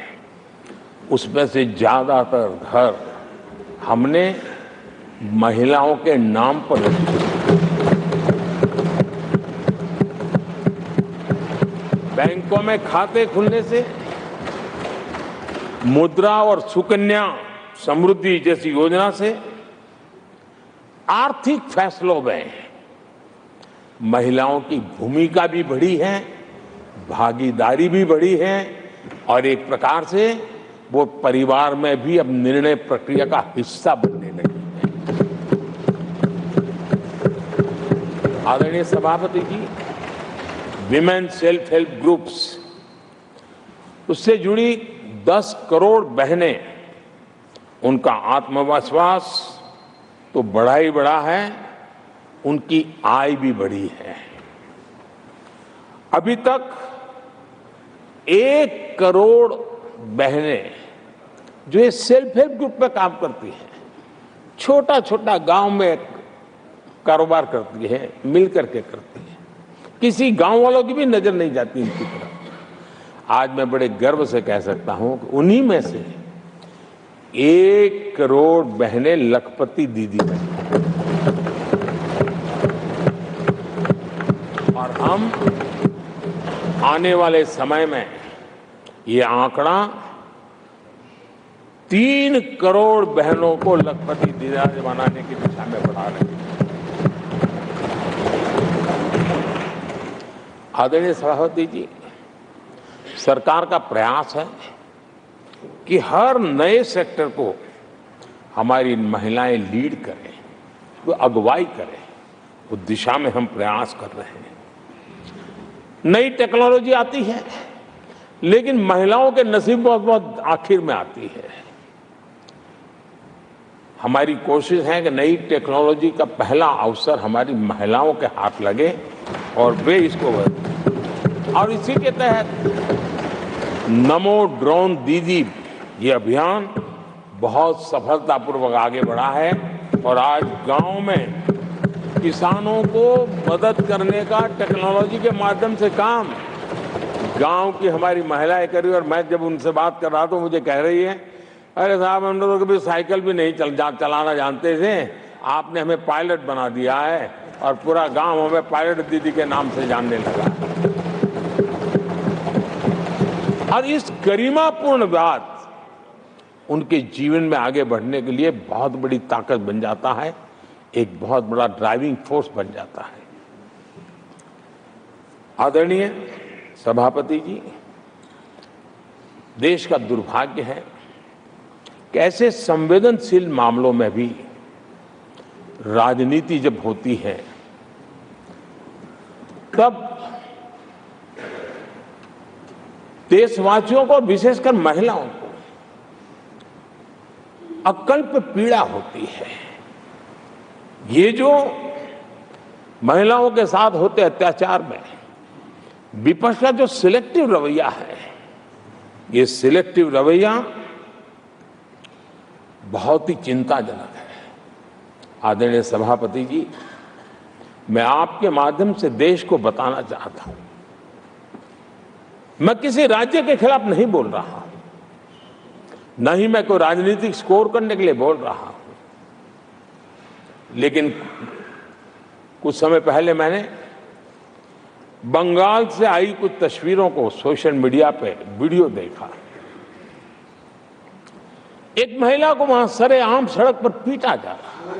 उसमें से ज्यादातर घर हमने महिलाओं के नाम पर रखे। बैंकों में खाते खुलने से, मुद्रा और सुकन्या समृद्धि जैसी योजना से आर्थिक फैसलों में महिलाओं की भूमिका भी बढ़ी है, भागीदारी भी बढ़ी है और एक प्रकार से वो परिवार में भी अब निर्णय प्रक्रिया का हिस्सा बनने लगी है। आदरणीय सभापति जी, विमेन सेल्फ हेल्प ग्रुप्स, उससे जुड़ी 10 करोड़ बहनें, उनका आत्मविश्वास तो बढ़ा ही बढ़ा है, उनकी आय भी बढ़ी है। अभी तक 1 करोड़ बहनें जो ये सेल्फ हेल्प ग्रुप में काम करती हैं, छोटा छोटा गांव में कारोबार करती है, मिल करके करती है, किसी गांव वालों की भी नजर नहीं जाती इनकी तरफ। आज मैं बड़े गर्व से कह सकता हूं कि उन्हीं में से 1 करोड़ बहनें लखपति दीदी बनी और हम आने वाले समय में ये आंकड़ा 3 करोड़ बहनों को लखपति दीदी बनाने की दिशा में बढ़ा रहे हैं। आदरणीय सभापति जी, सरकार का प्रयास है कि हर नए सेक्टर को हमारी महिलाएं लीड करें, वो अगुवाई करें, उस दिशा में हम प्रयास कर रहे हैं। नई टेक्नोलॉजी आती है, लेकिन महिलाओं के नसीब बहुत बहुत आखिर में आती है। हमारी कोशिश है कि नई टेक्नोलॉजी का पहला अवसर हमारी महिलाओं के हाथ लगे और वे इसको और इसी के तहत नमो ड्रोन दीदी ये अभियान बहुत सफलतापूर्वक आगे बढ़ा है और आज गांव में किसानों को मदद करने का टेक्नोलॉजी के माध्यम से काम गांव की हमारी महिलाएं कर रही। और मैं जब उनसे बात कर रहा तो मुझे कह रही है, अरे साहब हम लोग कभी साइकिल भी नहीं चलाना जानते थे, आपने हमें पायलट बना दिया है और पूरा गांव हमें पायलट दीदी के नाम से जानने लगा। और इस गरिमापूर्ण बात उनके जीवन में आगे बढ़ने के लिए बहुत बड़ी ताकत बन जाता है एक बहुत बड़ा ड्राइविंग फोर्स बन जाता है। आदरणीय सभापति जी, देश का दुर्भाग्य है कि ऐसे संवेदनशील मामलों में भी राजनीति जब होती है तब देशवासियों को, विशेषकर महिलाओं को अकल्प पीड़ा होती है। ये जो महिलाओं के साथ होते अत्याचार में विपक्ष का जो सिलेक्टिव रवैया है, ये सिलेक्टिव रवैया बहुत ही चिंताजनक है। आदरणीय सभापति जी, मैं आपके माध्यम से देश को बताना चाहता हूं, मैं किसी राज्य के खिलाफ नहीं बोल रहा हूं, न ही मैं कोई राजनीतिक स्कोर करने के लिए बोल रहा हूं, लेकिन कुछ समय पहले मैंने बंगाल से आई कुछ तस्वीरों को सोशल मीडिया पे वीडियो देखा। एक महिला को वहां सरेआम सड़क पर पीटा जा रहा है।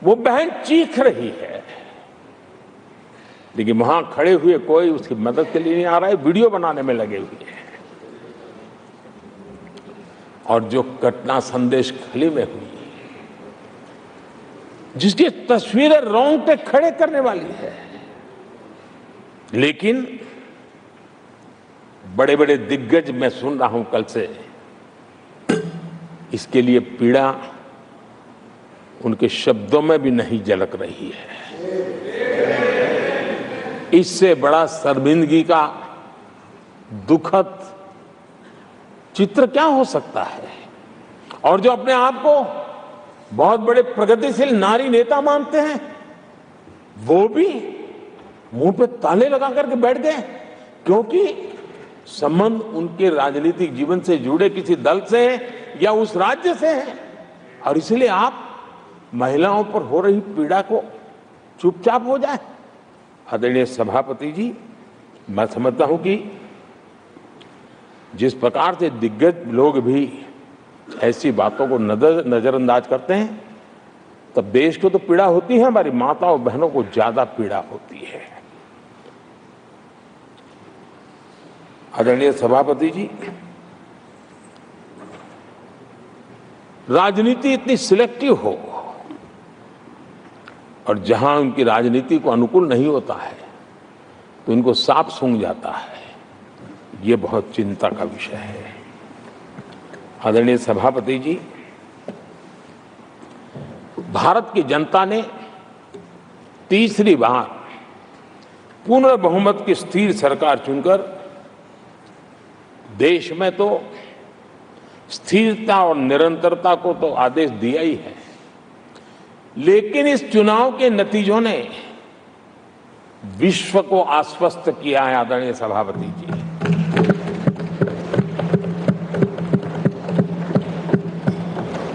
वो बहन चीख रही है, लेकिन वहां खड़े हुए कोई उसकी मदद के लिए नहीं आ रहा है, वीडियो बनाने में लगे हुए हैं। और जो घटना संदेश खली में हुई, जिसकी तस्वीरें रोंगटे खड़े करने वाली है, लेकिन बड़े बड़े दिग्गज, मैं सुन रहा हूं कल से, इसके लिए पीड़ा उनके शब्दों में भी नहीं झलक रही है। इससे बड़ा शर्मिंदगी का दुखद चित्र क्या हो सकता है? और जो अपने आप को बहुत बड़े प्रगतिशील नारी नेता मानते हैं, वो भी मुंह पे ताले लगा करके बैठ गए, क्योंकि संबंध उनके राजनीतिक जीवन से जुड़े किसी दल से है या उस राज्य से है, और इसलिए आप महिलाओं पर हो रही पीड़ा को चुपचाप हो जाए। आदरणीय सभापति जी, मैं समझता हूं कि जिस प्रकार से दिग्गज लोग भी ऐसी बातों को नजरअंदाज करते हैं, तब देश को तो पीड़ा होती है, हमारी माताओं बहनों को ज्यादा पीड़ा होती है। आदरणीय सभापति जी, राजनीति इतनी सिलेक्टिव हो और जहां उनकी राजनीति को अनुकूल नहीं होता है तो इनको सांप सूंघ जाता है, ये बहुत चिंता का विषय है। आदरणीय सभापति जी, भारत की जनता ने तीसरी बार पूर्ण बहुमत की स्थिर सरकार चुनकर देश में तो स्थिरता और निरंतरता को तो आदेश दिया ही है, लेकिन इस चुनाव के नतीजों ने विश्व को आश्वस्त किया है। आदरणीय सभापति जी,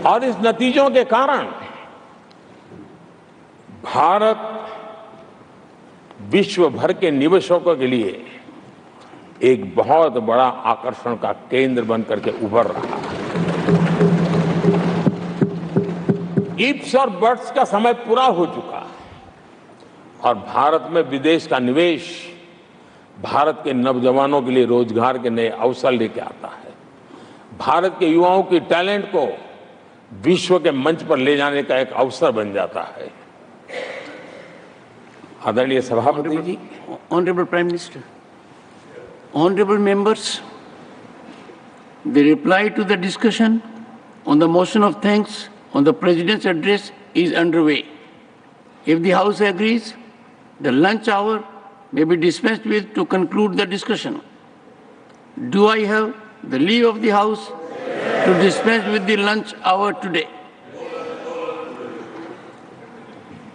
और इस नतीजों के कारण भारत विश्व भर के निवेशकों के लिए एक बहुत बड़ा आकर्षण का केंद्र बनकर के उभर रहा है। इफ्स और बट्स का समय पूरा हो चुका है और भारत में विदेश का निवेश भारत के नौजवानों के लिए रोजगार के नए अवसर लेके आता है, भारत के युवाओं की टैलेंट को विश्व के मंच पर ले जाने का एक अवसर बन जाता है। आदरणीय सभापति जी, honourable prime minister, honorable members, the reply to the discussion on the motion of thanks on the President's address is underway. If the House agrees, the lunch hour may be dispensed with to conclude the discussion. Do I have the leave of the House to dispense with the lunch hour today?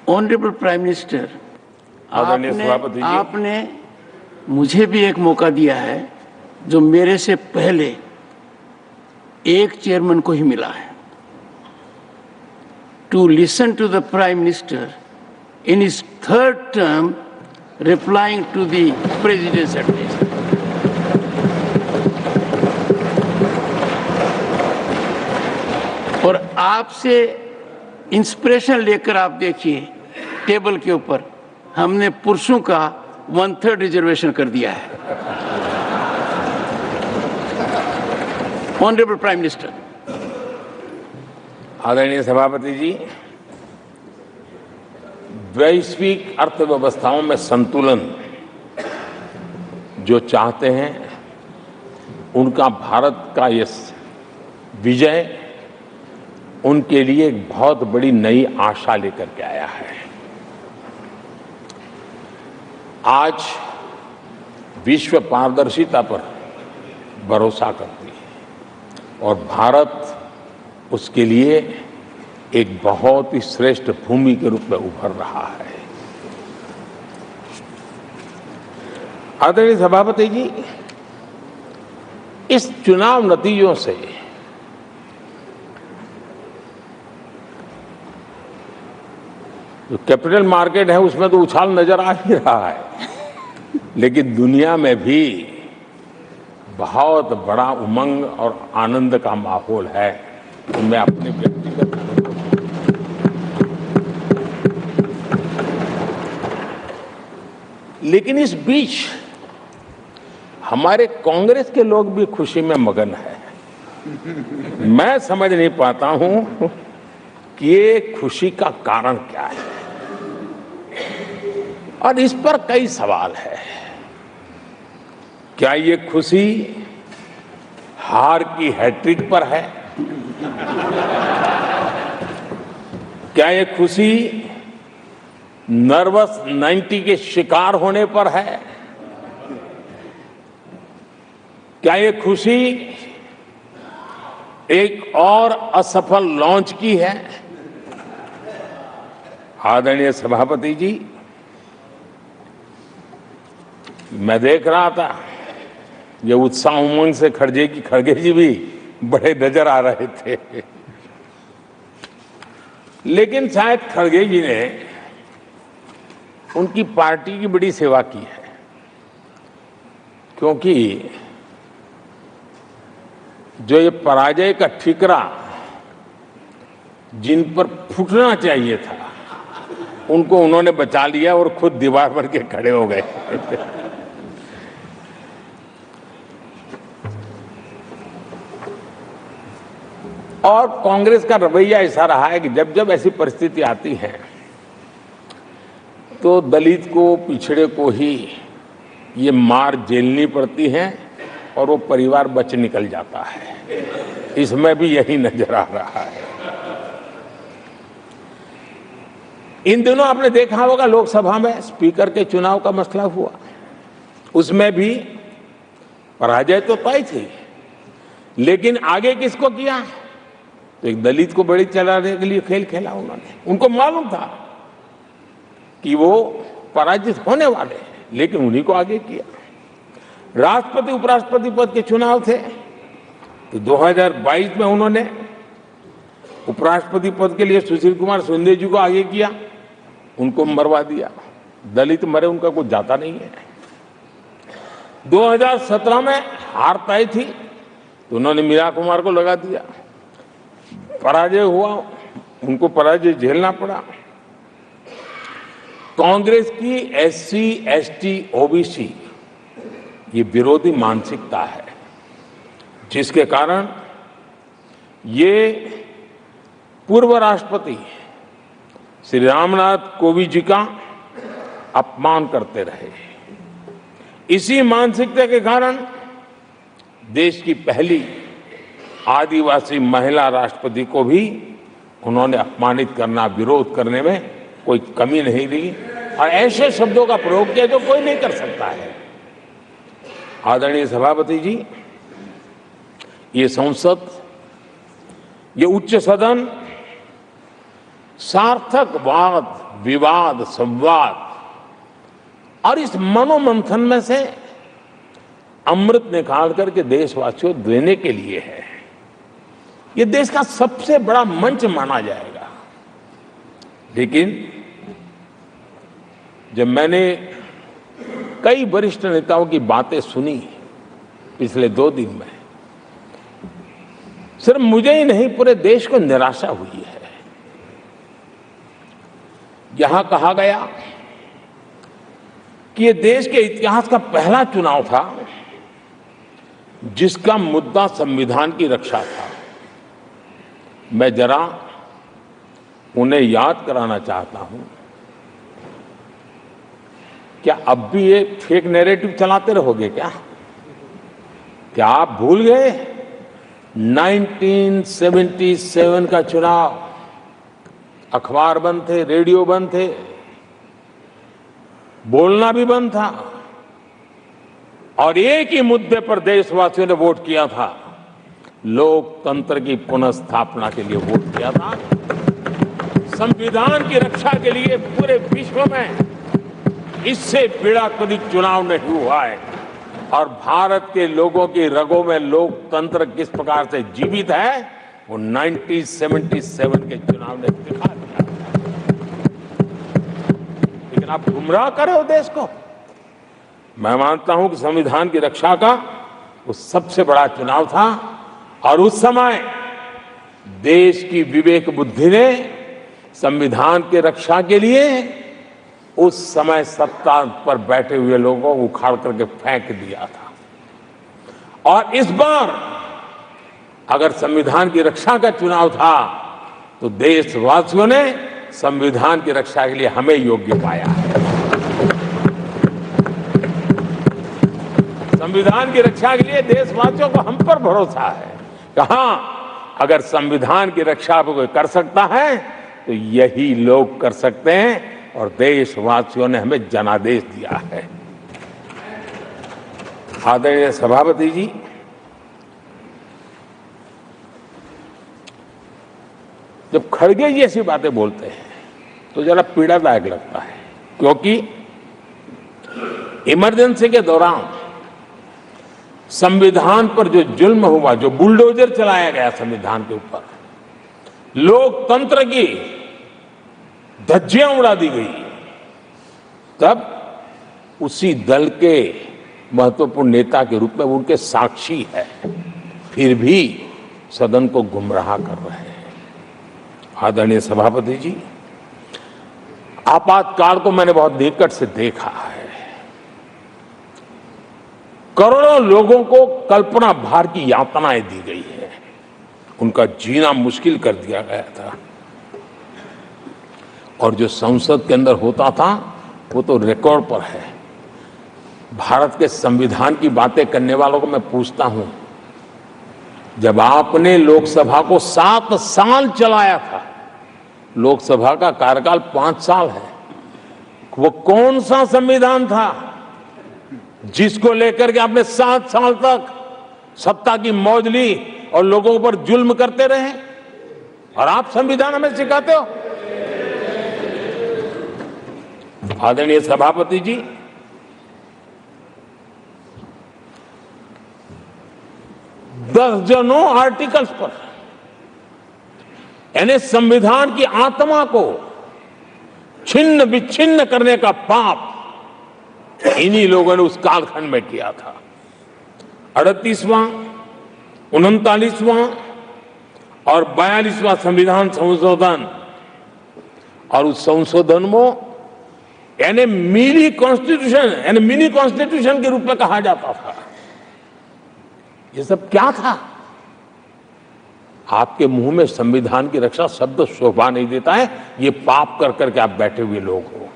Honorable Prime Minister, आपने मुझे भी एक मौका दिया है जो मेरे से पहले एक चेयरमैन को ही मिला है, to listen to the prime minister in his third term replying to the president's address. आपसे इंस्पिरेशन लेकर आप देखिए, टेबल के ऊपर हमने पुरुषों का 1/3 रिजर्वेशन कर दिया है। ऑनरेबल प्राइम मिनिस्टर, आदरणीय सभापति जी, वैश्विक अर्थव्यवस्थाओं में संतुलन जो चाहते हैं, उनका भारत का ये विजय उनके लिए एक बहुत बड़ी नई आशा लेकर के आया है। आज विश्व पारदर्शिता पर भरोसा करती है और भारत उसके लिए एक बहुत ही श्रेष्ठ भूमि के रूप में उभर रहा है। आदरणीय सभापति जी, इस चुनाव नतीजों से जो कैपिटल मार्केट है उसमें तो उछाल नजर आ ही रहा है, लेकिन दुनिया में भी बहुत बड़ा उमंग और आनंद का माहौल है। तो मैं अपने व्यक्तिगत लेकिन इस बीच हमारे कांग्रेस के लोग भी खुशी में मगन है। मैं समझ नहीं पाता हूं कि ये खुशी का कारण क्या है, और इस पर कई सवाल है। क्या ये खुशी हार की हैट्रिक पर है? क्या ये खुशी नर्वस 90 के शिकार होने पर है? क्या ये खुशी एक और असफल लॉन्च की है? आदरणीय सभापति जी, मैं देख रहा था ये उत्साह उमंग से खड़गे जी भी बड़े नजर आ रहे थे, लेकिन शायद खड़गे जी ने उनकी पार्टी की बड़ी सेवा की है, क्योंकि जो ये पराजय का ठिकरा जिन पर फूटना चाहिए था, उनको उन्होंने बचा लिया और खुद दीवार पर के खड़े हो गए। और कांग्रेस का रवैया ऐसा रहा है कि जब जब ऐसी परिस्थिति आती है तो दलित को, पिछड़े को ही ये मार झेलनी पड़ती है और वो परिवार बच निकल जाता है। इसमें भी यही नजर आ रहा है। इन दिनों आपने देखा होगा लोकसभा में स्पीकर के चुनाव का मसला हुआ, उसमें भी पराजय तो तय थी, लेकिन आगे किसको किया? तो एक दलित को बड़ी चलाने के लिए खेल खेला उन्होंने। उनको मालूम था कि वो पराजित होने वाले हैं, लेकिन उन्हीं को आगे किया। राष्ट्रपति उपराष्ट्रपति पद के चुनाव थे तो 2022 में उन्होंने उपराष्ट्रपति पद के लिए सुशील कुमार शिंदे जी को आगे किया, उनको मरवा दिया। दलित मरे, उनका कुछ जाता नहीं है। 2017 में हार तय थी तो उन्होंने मीरा कुमार को लगा दिया। पराजय हुआ, उनको पराजय झेलना पड़ा। कांग्रेस की एससी, एसटी, ओबीसी ये विरोधी मानसिकता है, जिसके कारण ये पूर्व राष्ट्रपति श्री रामनाथ कोविंद जी का अपमान करते रहे। इसी मानसिकता के कारण देश की पहली आदिवासी महिला राष्ट्रपति को भी उन्होंने अपमानित करना, विरोध करने में कोई कमी नहीं रही और ऐसे शब्दों का प्रयोग किया जो कोई नहीं कर सकता है। आदरणीय सभापति जी, ये संसद, ये उच्च सदन सार्थक वाद विवाद संवाद और इस मनोमंथन में से अमृत निकाल करके देशवासियों देने के लिए है। ये देश का सबसे बड़ा मंच माना जाएगा। लेकिन जब मैंने कई वरिष्ठ नेताओं की बातें सुनी पिछले 2 दिन में, सिर्फ मुझे ही नहीं, पूरे देश को निराशा हुई है। यहां कहा गया कि ये देश के इतिहास का पहला चुनाव था जिसका मुद्दा संविधान की रक्षा था। मैं जरा उन्हें याद कराना चाहता हूं, क्या अब भी ये फेक नैरेटिव चलाते रहोगे क्या? क्या आप भूल गए 1977 का चुनाव? अखबार बंद थे, रेडियो बंद थे, बोलना भी बंद था, और एक ही मुद्दे पर देशवासियों ने वोट किया था, लोकतंत्र की पुनर्स्थापना के लिए वोट किया था। संविधान की रक्षा के लिए पूरे विश्व में इससे बड़ा कभी चुनाव नहीं हुआ है, और भारत के लोगों की रगों में लोकतंत्र किस प्रकार से जीवित है वो 1977 के चुनाव ने दिखा दिया। लेकिन आप गुमराह कर रहे हो देश को। मैं मानता हूं कि संविधान की रक्षा का वो सबसे बड़ा चुनाव था, और उस समय देश की विवेक बुद्धि ने संविधान की रक्षा के लिए उस समय सत्ता पर बैठे हुए लोगों को उखाड़ करके फेंक दिया था। और इस बार अगर संविधान की रक्षा का चुनाव था तो देशवासियों ने संविधान की रक्षा के लिए हमें योग्य पाया है। संविधान की रक्षा के लिए देशवासियों को हम पर भरोसा है। कहां अगर संविधान की रक्षा कोई कर सकता है तो यही लोग कर सकते हैं, और देशवासियों ने हमें जनादेश दिया है। आदरणीय सभापति जी, जब खड़गे जी ऐसी बातें बोलते हैं तो जरा पीड़ादायक लगता है, क्योंकि इमरजेंसी के दौरान संविधान पर जो जुल्म हुआ, जो बुलडोजर चलाया गया संविधान के ऊपर, लोकतंत्र की धज्जियां उड़ा दी गई, तब उसी दल के महत्वपूर्ण नेता के रूप में उनके साक्षी है, फिर भी सदन को गुमराह कर रहे हैं। आदरणीय सभापति जी, आपातकाल को मैंने बहुत निकट से देखा है। करोड़ों लोगों को कल्पना भार की यातनाएं दी गई है, उनका जीना मुश्किल कर दिया गया था, और जो संसद के अंदर होता था वो तो रिकॉर्ड पर है। भारत के संविधान की बातें करने वालों को मैं पूछता हूं, जब आपने लोकसभा को 7 साल चलाया था, लोकसभा का कार्यकाल 5 साल है, वो कौन सा संविधान था जिसको लेकर के आपने 7 साल तक सत्ता की मौज ली और लोगों पर जुल्म करते रहे? और आप संविधान हमें सिखाते हो? आदरणीय सभापति जी, दर्जनों आर्टिकल्स पर, यानी संविधान की आत्मा को छिन्न विच्छिन्न करने का पाप इन्हीं लोगों ने उस कालखंड में किया था। 38वां, 39वां और 42वां संविधान संशोधन, और उस संशोधन में यानी मिनी कॉन्स्टिट्यूशन, यानी मिनी कॉन्स्टिट्यूशन के रूप में कहा जाता था। ये सब क्या था? आपके मुंह में संविधान की रक्षा शब्द शोभा नहीं देता है। ये पाप कर करके आप बैठे हुए लोग हो।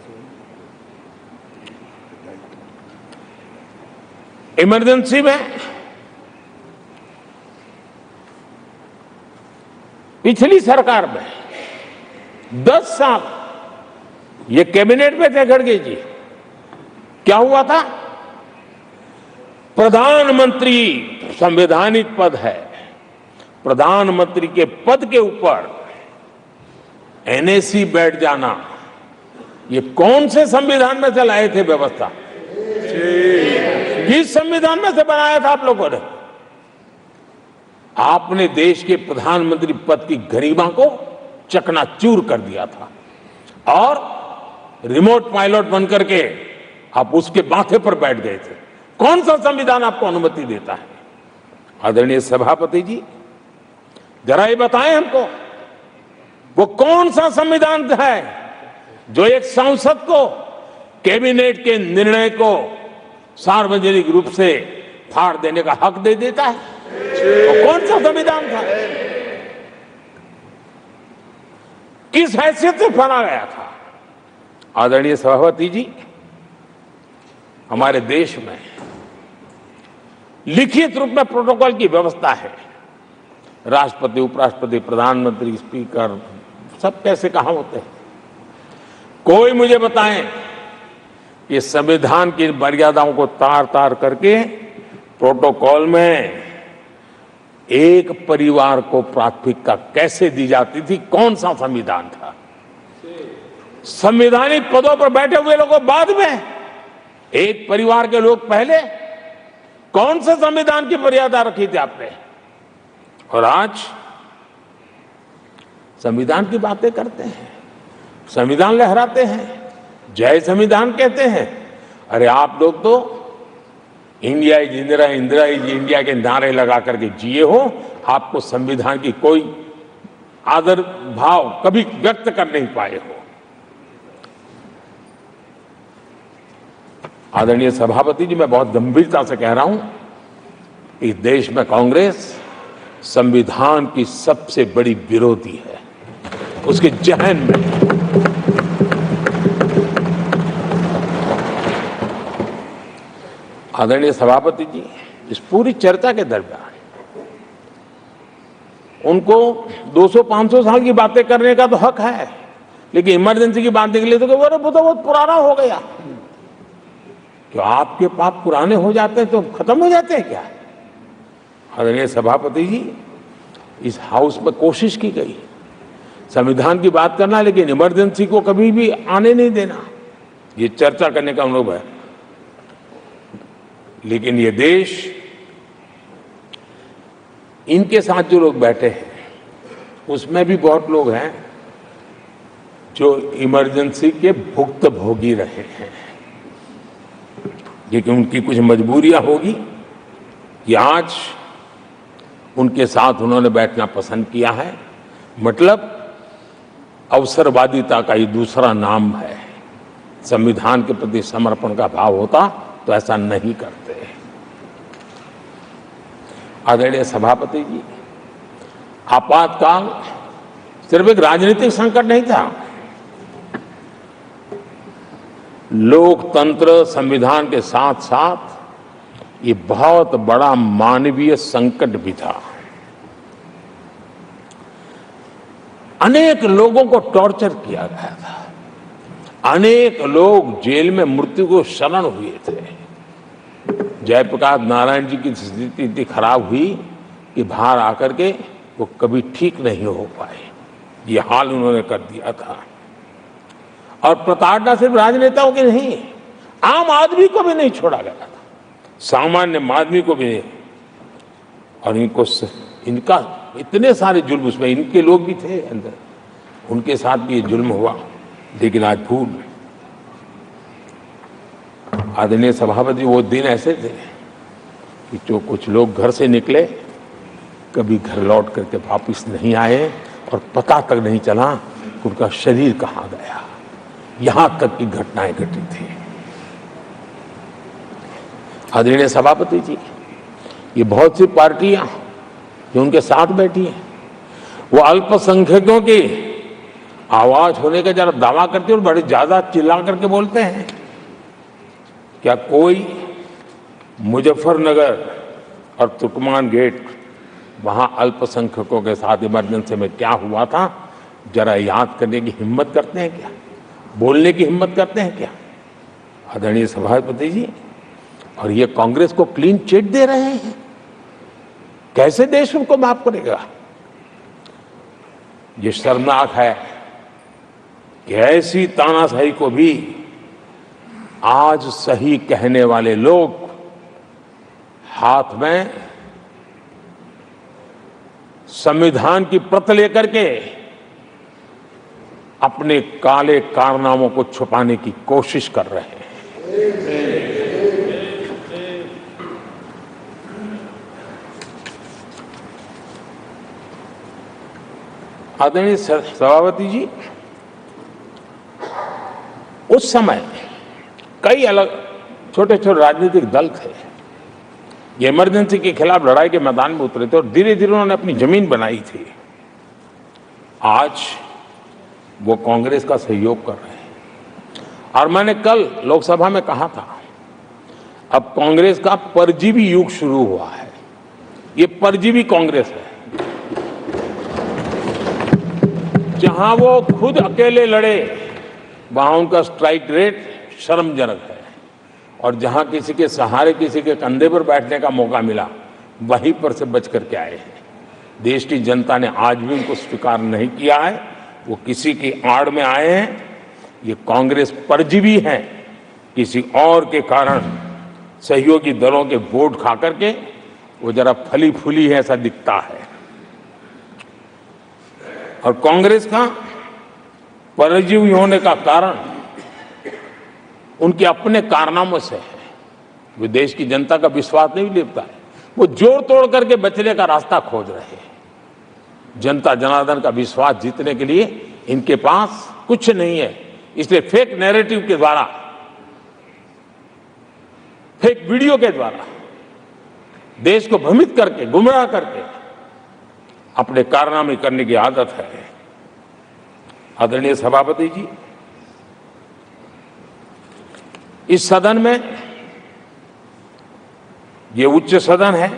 इमरजेंसी में पिछली सरकार में 10 साल ये कैबिनेट में थे खड़गे जी, क्या हुआ था? प्रधानमंत्री संवैधानिक पद है, प्रधानमंत्री के पद के ऊपर एनएसी बैठ जाना, ये कौन से संविधान में से लाए थे व्यवस्था? किस संविधान में से बनाया था आप लोगों ने? आपने देश के प्रधानमंत्री पद की गरिमा को चकनाचूर कर दिया था, और रिमोट पायलट बनकर के आप उसके माथे पर बैठ गए थे। कौन सा संविधान आपको अनुमति देता है? आदरणीय सभापति जी, जरा ये बताएं हमको, वो कौन सा संविधान है जो एक सांसद को कैबिनेट के निर्णय को सार्वजनिक रूप से फाड़ देने का हक दे देता है? वो कौन सा संविधान था? किस हैसियत से फाड़ा गया था? आदरणीय सभापति जी, हमारे देश में लिखित रूप में प्रोटोकॉल की व्यवस्था है। राष्ट्रपति, उपराष्ट्रपति, प्रधानमंत्री, स्पीकर सब कैसे कहां होते हैं? कोई मुझे बताएं कि संविधान की मर्यादाओं को तार तार करके प्रोटोकॉल में एक परिवार को प्राथमिकता कैसे दी जाती थी? कौन सा संविधान था? संवैधानिक पदों पर बैठे हुए लोगों बाद में, एक परिवार के लोग पहले। कौन से संविधान की मर्यादा रखी थी आपने? और आज संविधान की बातें करते हैं, संविधान लहराते हैं, जय संविधान कहते हैं। अरे आप लोग तो India is Indira, Indira is India के नारे लगा करके जिए हो। आपको संविधान की कोई आदर भाव कभी व्यक्त कर नहीं पाए हो। आदरणीय सभापति जी, मैं बहुत गंभीरता से कह रहा हूं, इस देश में कांग्रेस संविधान की सबसे बड़ी विरोधी है। उसके जहन में आदरणीय सभापति जी, इस पूरी चर्चा के दरमियान उनको 200-500 साल की बातें करने का तो हक है, लेकिन इमरजेंसी की बात के लिए तो वो तो बहुत पुराना हो गया। क्या आपके पाप पुराने हो जाते हैं तो खत्म हो जाते हैं क्या? आदरणीय सभापति जी, इस हाउस में कोशिश की गई संविधान की बात करना, लेकिन इमरजेंसी को कभी भी आने नहीं देना। ये चर्चा करने का अनुभव है, लेकिन ये देश, इनके साथ जो लोग बैठे हैं उसमें भी बहुत लोग हैं जो इमरजेंसी के भुक्तभोगी रहे हैं, लेकिन उनकी कुछ मजबूरियां होगी कि आज उनके साथ उन्होंने बैठना पसंद किया है। मतलब अवसरवादिता का ये दूसरा नाम है। संविधान के प्रति समर्पण का भाव होता तो ऐसा नहीं करते। आदरणीय सभापति जी, आपातकाल सिर्फ एक राजनीतिक संकट नहीं था, लोकतंत्र संविधान के साथ साथ ये बहुत बड़ा मानवीय संकट भी था। अनेक लोगों को टॉर्चर किया गया था, अनेक लोग जेल में मृत्यु को शरण हुए थे। जयप्रकाश नारायण जी की स्थिति इतनी खराब हुई कि बाहर आकर के वो कभी ठीक नहीं हो पाए। ये हाल उन्होंने कर दिया था। और प्रताड़ना सिर्फ राजनेताओं की नहीं, आम आदमी को भी नहीं छोड़ा गया था, सामान्य आदमी को भी नहीं। और इनका इतने सारे जुल्म, उसमें इनके लोग भी थे अंदर, उनके साथ भी ये जुल्म हुआ। लेकिन आज भूल, आदरणीय सभापति, वो दिन ऐसे थे कि जो कुछ लोग घर से निकले कभी घर लौट करके वापिस नहीं आए और पता तक नहीं चला कि उनका शरीर कहाँ गया। यहां तक की घटनाएं घटी थी। आदरणीय सभापति जी, ये बहुत सी पार्टियां जो उनके साथ बैठी हैं, वो अल्पसंख्यकों की आवाज होने का जरा दावा करते हैं और बड़े ज्यादा चिल्ला करके बोलते हैं। क्या कोई मुजफ्फरनगर और तुर्कमान गेट, वहां अल्पसंख्यकों के साथ इमरजेंसी में क्या हुआ था, जरा याद करने की हिम्मत करते हैं क्या? बोलने की हिम्मत करते हैं क्या? आदरणीय सभापति जी, और ये कांग्रेस को क्लीन चिट दे रहे हैं। कैसे देश उनको माफ करेगा? ये शर्मनाक है कि ऐसी तानाशाही को भी आज सही कहने वाले लोग हाथ में संविधान की प्रत लेकर के अपने काले कारनामों को छुपाने की कोशिश कर रहे हैं। आदरणीय सभापति जी, उस समय कई अलग छोटे छोटे राजनीतिक दल थे, ये इमरजेंसी के खिलाफ लड़ाई के मैदान में उतरे थे और धीरे धीरे उन्होंने अपनी जमीन बनाई थी। आज वो कांग्रेस का सहयोग कर रहे हैं और मैंने कल लोकसभा में कहा था, अब कांग्रेस का परजीवी युग शुरू हुआ है। ये परजीवी कांग्रेस है, जहां वो खुद अकेले लड़े वहां उनका स्ट्राइक रेट शर्मजनक है और जहां किसी के सहारे, किसी के कंधे पर बैठने का मौका मिला, वहीं पर से बच करके आए हैं। देश की जनता ने आज भी उनको स्वीकार नहीं किया है, वो किसी की आड़ में आए हैं। ये कांग्रेस परजीवी है, किसी और के कारण सहयोगी दलों के वोट खा करके वो जरा फली फूली है ऐसा दिखता है। और कांग्रेस का परजीवी होने का कारण उनके अपने कारनामों से है। वो देश की जनता का विश्वास नहीं लेता है, वो जोड़ तोड़ करके बचने का रास्ता खोज रहे हैं। जनता जनार्दन का विश्वास जीतने के लिए इनके पास कुछ नहीं है, इसलिए फेक नैरेटिव के द्वारा, फेक वीडियो के द्वारा देश को भ्रमित करके, गुमराह करके अपने कारनामे करने की आदत है। आदरणीय सभापति जी, इस सदन में, ये उच्च सदन है,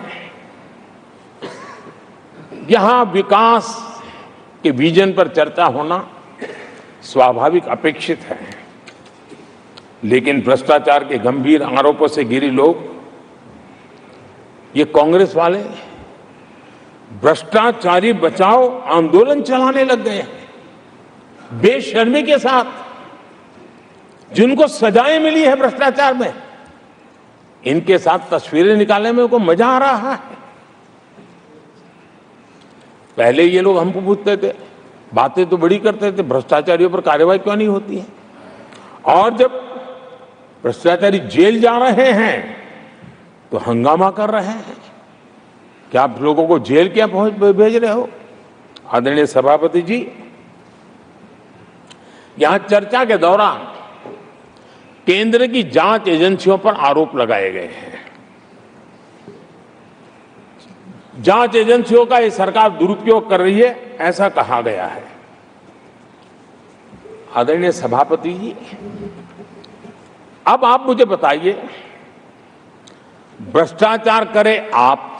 यहां विकास के विजन पर चर्चा होना स्वाभाविक अपेक्षित है, लेकिन भ्रष्टाचार के गंभीर आरोपों से घिरे लोग, ये कांग्रेस वाले भ्रष्टाचारी बचाओ आंदोलन चलाने लग गए हैं बेशर्मी के साथ। जिनको सजाएं मिली है भ्रष्टाचार में, इनके साथ तस्वीरें निकालने में उनको मजा आ रहा है। पहले ये लोग हमको पूछते थे, बातें तो बड़ी करते थे, भ्रष्टाचारियों पर कार्रवाई क्यों नहीं होती है? और जब भ्रष्टाचारी जेल जा रहे हैं तो हंगामा कर रहे हैं। क्या आप लोगों को जेल क्या भेज रहे हो? आदरणीय सभापति जी, यहां चर्चा के दौरान केंद्र की जांच एजेंसियों पर आरोप लगाए गए हैं। जांच एजेंसियों का ये सरकार दुरुपयोग कर रही है, ऐसा कहा गया है। आदरणीय सभापति जी, अब आप मुझे बताइए, भ्रष्टाचार करे आप,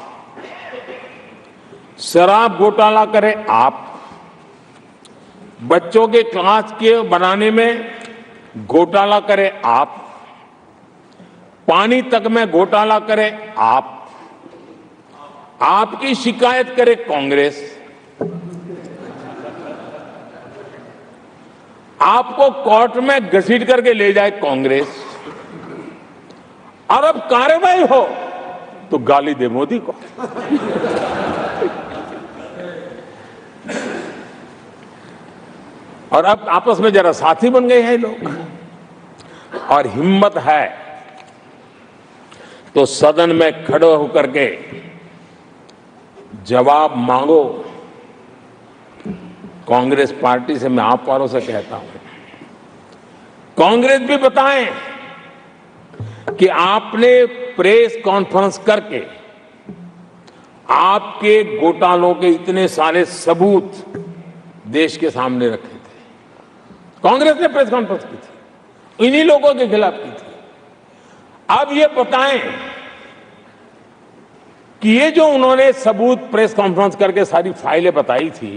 शराब घोटाला करे आप, बच्चों के क्लास के बनाने में घोटाला करे आप, पानी तक में घोटाला करे आप, आपकी शिकायत करे कांग्रेस, आपको कोर्ट में घसीट करके ले जाए कांग्रेस, और अब कार्रवाई हो तो गाली दे मोदी को। और अब आपस में जरा साथी बन गए हैं लोग। और हिम्मत है तो सदन में खड़े होकर के जवाब मांगो। कांग्रेस पार्टी से मैं आप वालों से कहता हूं, कांग्रेस भी बताएं कि आपने प्रेस कॉन्फ्रेंस करके आपके घोटालों के इतने सारे सबूत देश के सामने रखे थे। कांग्रेस ने प्रेस कॉन्फ्रेंस की थी, इन्हीं लोगों के खिलाफ की थी। अब ये बताएं कि ये जो उन्होंने सबूत प्रेस कॉन्फ्रेंस करके सारी फाइलें बताई थी,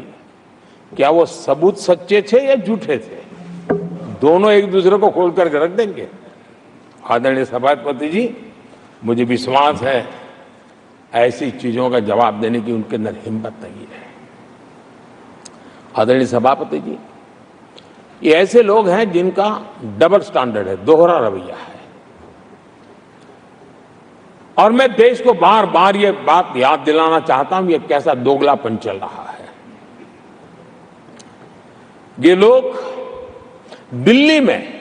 क्या वो सबूत सच्चे थे या झूठे थे? दोनों एक दूसरे को खोल करके रख देंगे। आदरणीय सभापति जी, मुझे विश्वास है ऐसी चीजों का जवाब देने की उनके अंदर हिम्मत नहीं है। आदरणीय सभापति जी, ये ऐसे लोग हैं जिनका डबल स्टैंडर्ड है, दोहरा रवैया है। और मैं देश को बार बार ये बात याद दिलाना चाहता हूं, ये कैसा दोगलापन चल रहा है। ये लोग दिल्ली में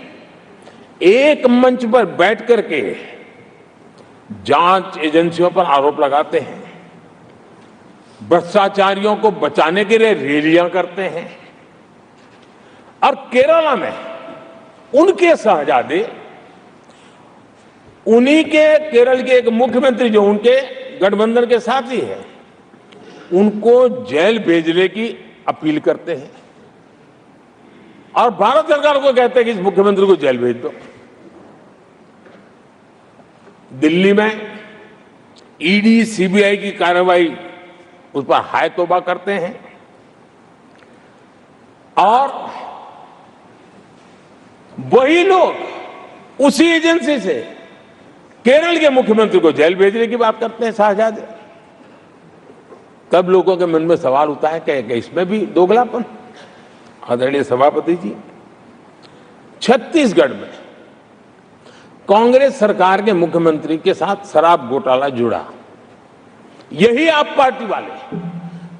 एक मंच पर बैठ करके जांच एजेंसियों पर आरोप लगाते हैं, भ्रष्टाचारियों को बचाने के लिए रैलियां करते हैं और केरला में उनके शहजादे, उन्हीं के केरल के एक मुख्यमंत्री जो उनके गठबंधन के साथी हैं, उनको जेल भेजने की अपील करते हैं और भारत सरकार को कहते हैं कि इस मुख्यमंत्री को जेल भेज दो। दिल्ली में ईडी सीबीआई की कार्रवाई उस पर हाय तौबा करते हैं और वही लोग उसी एजेंसी से केरल के मुख्यमंत्री को जेल भेजने की बात करते हैं, शहजादे। तब लोगों के मन में सवाल उठता है कि इसमें भी दोगलापन। आदरणीय सभापति जी, छत्तीसगढ़ में कांग्रेस सरकार के मुख्यमंत्री के साथ शराब घोटाला जुड़ा। यही आप पार्टी वाले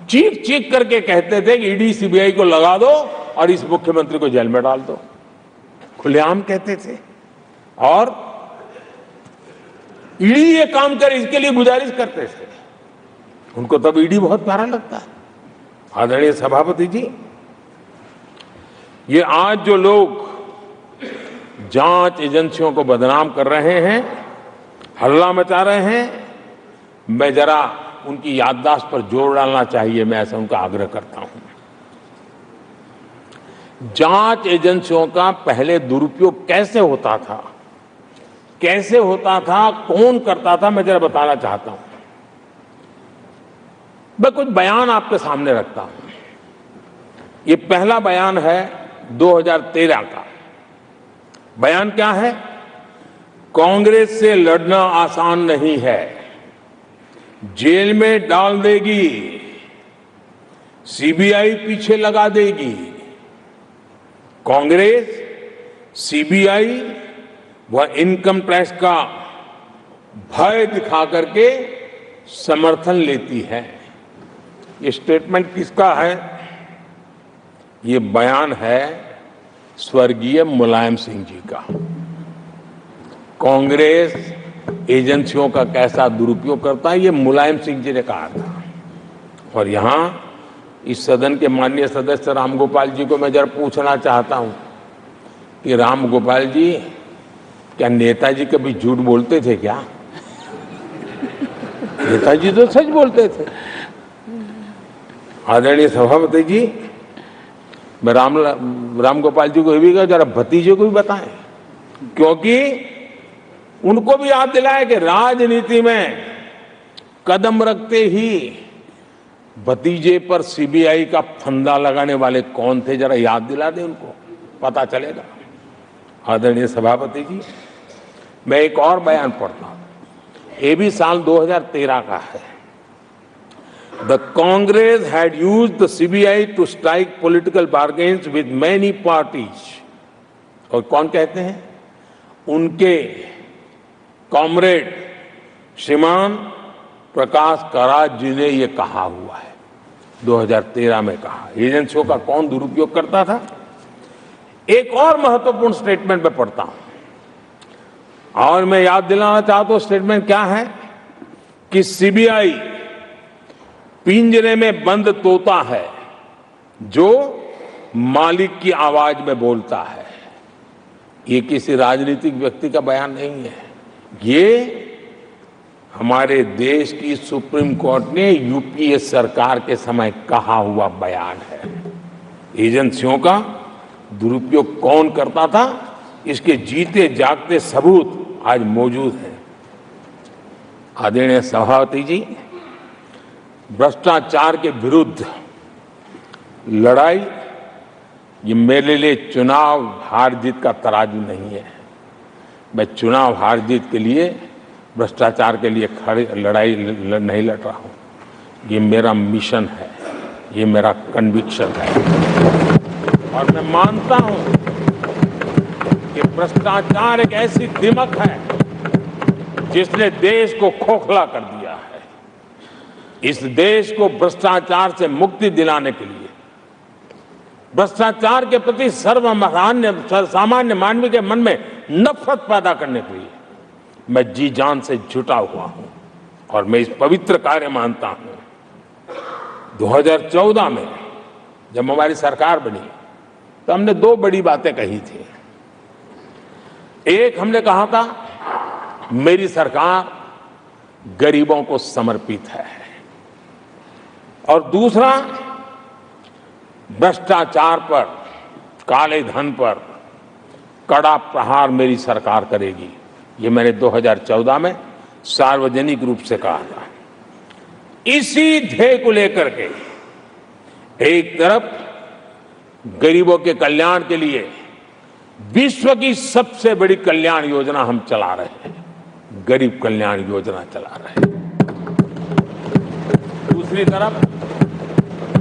चीख चीख करके कहते थे कि ईडी सीबीआई को लगा दो और इस मुख्यमंत्री को जेल में डाल दो, खुलेआम कहते थे। और ईडी ये काम करे इसके लिए गुजारिश करते थे। उनको तब ईडी बहुत प्यारा लगता है। आदरणीय सभापति जी, ये आज जो लोग जांच एजेंसियों को बदनाम कर रहे हैं, हल्ला मचा रहे हैं, मैं जरा उनकी याददाश्त पर जोर डालना चाहिए, मैं ऐसा उनका आग्रह करता हूं। जांच एजेंसियों का पहले दुरुपयोग कैसे होता था, कौन करता था, मैं जरा बताना चाहता हूं। मैं कुछ बयान आपके सामने रखता हूं। ये पहला बयान है 2013 का। बयान क्या है? कांग्रेस से लड़ना आसान नहीं है, जेल में डाल देगी, सीबीआई पीछे लगा देगी। कांग्रेस सीबीआई व इनकम टैक्स का भय दिखा करके समर्थन लेती है। ये स्टेटमेंट किसका है? ये बयान है स्वर्गीय मुलायम सिंह जी का। कांग्रेस एजेंसियों का कैसा दुरुपयोग करता है, ये मुलायम सिंह जी ने कहा था। और यहां इस सदन के माननीय सदस्य रामगोपाल जी को मैं जरा पूछना चाहता हूं कि रामगोपाल जी, क्या नेताजी कभी झूठ बोलते थे क्या? नेताजी तो सच बोलते थे। आदरणीय सभापति जी, मैं रामगोपाल जी को ये भी कहा जरा भतीजे को भी बताएं, क्योंकि उनको भी याद दिलाए कि राजनीति में कदम रखते ही भतीजे पर सीबीआई का फंदा लगाने वाले कौन थे, जरा याद दिला दें उनको, पता चलेगा। आदरणीय सभापति जी, मैं एक और बयान पढ़ता हूं, ये भी साल 2013 का है। The Congress had used the CBI to strike political bargains with many parties. और कौन कहते हैं? उनके कॉमरेड श्रीमान प्रकाश करात जी ने ये कहा हुआ है, 2013 में कहा। एजेंसियों का कौन दुरुपयोग करता था? एक और महत्वपूर्ण स्टेटमेंट में पढ़ता हूं और मैं याद दिलाना चाहता हूं स्टेटमेंट क्या है कि सीबीआई पिंजरे में बंद तोता है जो मालिक की आवाज में बोलता है। ये किसी राजनीतिक व्यक्ति का बयान नहीं है, ये हमारे देश की सुप्रीम कोर्ट ने यूपीए सरकार के समय कहा हुआ बयान है। एजेंसियों का दुरुपयोग कौन करता था, इसके जीते जागते सबूत आज मौजूद हैं। आदरणीय सभापति जी, भ्रष्टाचार के विरुद्ध लड़ाई ये मेरे लिए चुनाव हार जीत का तराजू नहीं है। मैं चुनाव हार जीत के लिए, भ्रष्टाचार के लिए लड़ाई नहीं लड़ रहा हूं। ये मेरा मिशन है, ये मेरा कन्विक्शन है और मैं मानता हूं कि भ्रष्टाचार एक ऐसी दिमक है जिसने देश को खोखला कर दिया है। इस देश को भ्रष्टाचार से मुक्ति दिलाने के लिए, भ्रष्टाचार के प्रति सामान्य मानव के मन में नफरत पैदा करने के लिए मैं जी जान से जुटा हुआ हूं और मैं इस पवित्र कार्य मानता हूं। 2014 में जब हमारी सरकार बनी तो हमने दो बड़ी बातें कही थी। एक, हमने कहा था मेरी सरकार गरीबों को समर्पित है, और दूसरा, भ्रष्टाचार पर, काले धन पर कड़ा प्रहार मेरी सरकार करेगी। ये मैंने 2014 में सार्वजनिक रूप से कहा था। इसी ध्येय को लेकर के एक तरफ गरीबों के कल्याण के लिए विश्व की सबसे बड़ी कल्याण योजना हम चला रहे हैं, गरीब कल्याण योजना चला रहे हैं। दूसरी तरफ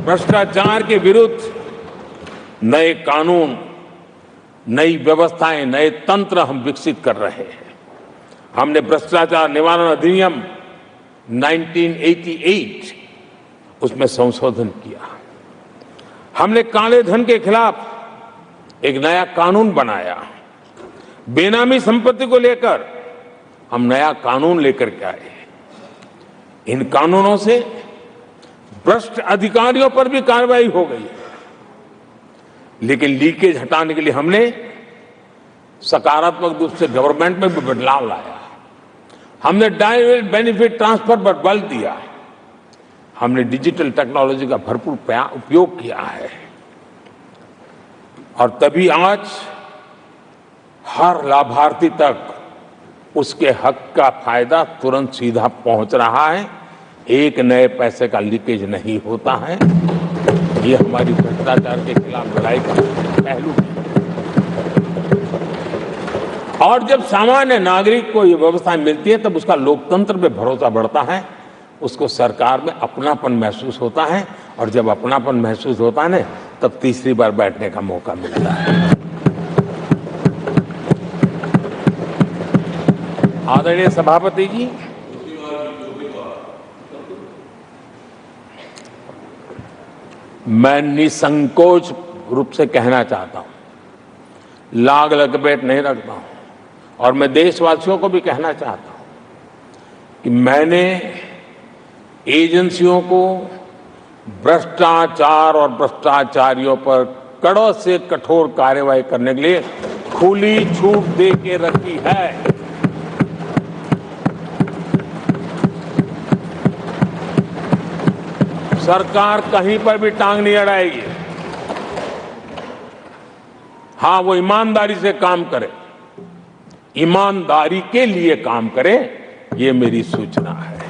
भ्रष्टाचार के विरुद्ध नए कानून, नई व्यवस्थाएं, नए तंत्र हम विकसित कर रहे हैं। हमने भ्रष्टाचार निवारण अधिनियम 1988 उसमें संशोधन किया। हमने काले धन के खिलाफ एक नया कानून बनाया। बेनामी संपत्ति को लेकर हम नया कानून लेकर के आए। इन कानूनों से भ्रष्ट अधिकारियों पर भी कार्रवाई हो गई, लेकिन लीकेज हटाने के लिए हमने सकारात्मक रूप से गवर्नमेंट में भी बदलाव लाया। हमने डायरेक्ट बेनिफिट ट्रांसफर पर बल दिया। हमने डिजिटल टेक्नोलॉजी का भरपूर उपयोग किया है, और तभी आज हर लाभार्थी तक उसके हक का फायदा तुरंत सीधा पहुंच रहा है। एक नए पैसे का लीकेज नहीं होता है। ये हमारी भ्रष्टाचार के खिलाफ लड़ाई का पहलू है। और जब सामान्य नागरिक को ये व्यवस्था मिलती है तब उसका लोकतंत्र पे भरोसा बढ़ता है, उसको सरकार में अपनापन महसूस होता है, और जब अपनापन महसूस होता है ना, तब तीसरी बार बैठने का मौका मिलता है। आदरणीय सभापति जी, मैं निसंकोच रूप से कहना चाहता हूं, लाग लपेट नहीं रखता हूं, और मैं देशवासियों को भी कहना चाहता हूं कि मैंने एजेंसियों को भ्रष्टाचार और भ्रष्टाचारियों पर कड़ों से कठोर कार्रवाई करने के लिए खुली छूट दे के रखी है। सरकार कहीं पर भी टांग नहीं अड़ाएगी। हां, वो ईमानदारी से काम करे, ईमानदारी के लिए काम करे, ये मेरी सूचना है।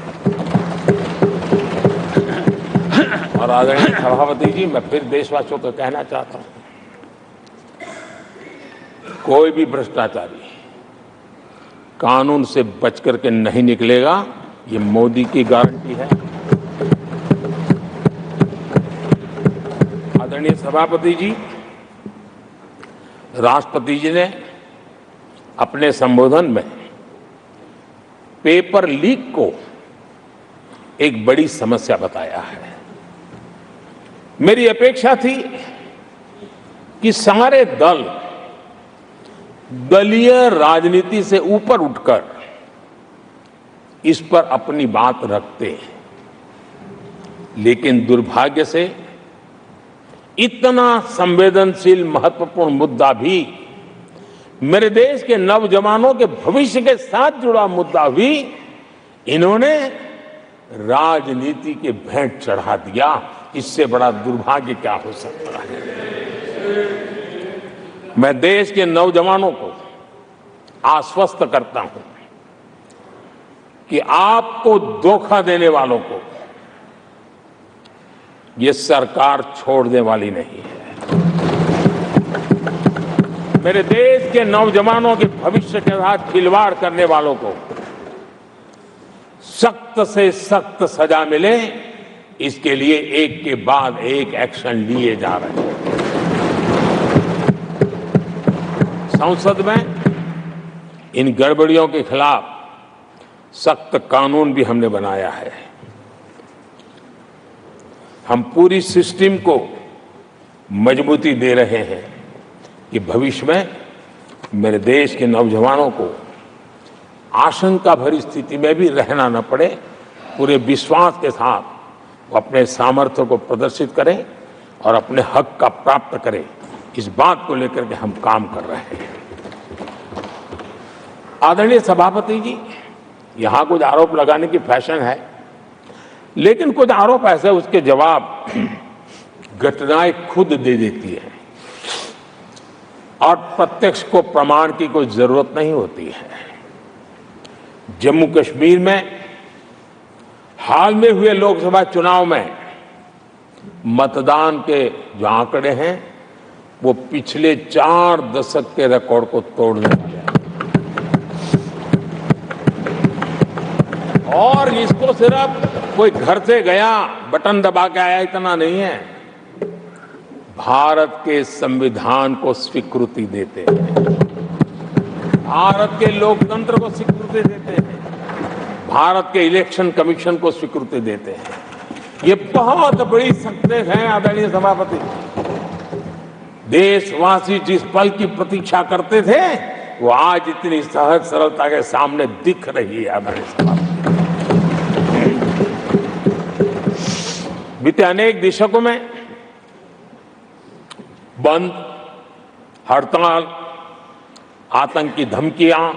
और आदरणीय सभापति जी, मैं फिर देशवासियों को कहना चाहता हूं, कोई भी भ्रष्टाचारी कानून से बच करके नहीं निकलेगा, ये मोदी की गारंटी है। आदरणीय सभापति जी, राष्ट्रपति जी ने अपने संबोधन में पेपर लीक को एक बड़ी समस्या बताया है। मेरी अपेक्षा थी कि सारे दल दलीय राजनीति से ऊपर उठकर इस पर अपनी बात रखते हैं, लेकिन दुर्भाग्य से इतना संवेदनशील महत्वपूर्ण मुद्दा भी, मेरे देश के नौजवानों के भविष्य के साथ जुड़ा मुद्दा भी इन्होंने राजनीति के भेंट चढ़ा दिया। इससे बड़ा दुर्भाग्य क्या हो सकता है। मैं देश के नौजवानों को आश्वस्त करता हूं कि आपको धोखा देने वालों को ये सरकार छोड़ने वाली नहीं है। मेरे देश के नौजवानों के भविष्य के साथ खिलवाड़ करने वालों को सख्त से सख्त सजा मिले, इसके लिए एक के बाद एक एक्शन लिए जा रहे हैं। संसद में इन गड़बड़ियों के खिलाफ सख्त कानून भी हमने बनाया है। हम पूरी सिस्टम को मजबूती दे रहे हैं कि भविष्य में मेरे देश के नौजवानों को आशंका भरी स्थिति में भी रहना न पड़े। पूरे विश्वास के साथ वो अपने सामर्थ्य को प्रदर्शित करें और अपने हक का प्राप्त करें, इस बात को लेकर के हम काम कर रहे हैं। आदरणीय सभापति जी, यहां कुछ आरोप लगाने की फैशन है, लेकिन कुछ आरोप ऐसे उसके जवाब घटनाएं खुद दे देती है और प्रत्यक्ष को प्रमाण की कोई जरूरत नहीं होती है। जम्मू कश्मीर में हाल में हुए लोकसभा चुनाव में मतदान के जो आंकड़े हैं वो पिछले 4 दशक के रिकॉर्ड को तोड़ने वाले हैं। और इसको सिर्फ कोई घर से गया बटन दबा के आया इतना नहीं है, भारत के संविधान को स्वीकृति देते हैं, भारत के लोकतंत्र को स्वीकृति देते हैं, भारत के इलेक्शन कमीशन को स्वीकृति देते हैं। ये बहुत बड़ी सक्सेस है आदरणीय सभापति। देशवासी जिस पल की प्रतीक्षा करते थे वो आज इतनी सहज सरलता के सामने दिख रही है। आदरणीय सभापति, बीते अनेक दशकों में बंद, हड़ताल, आतंकी धमकियां,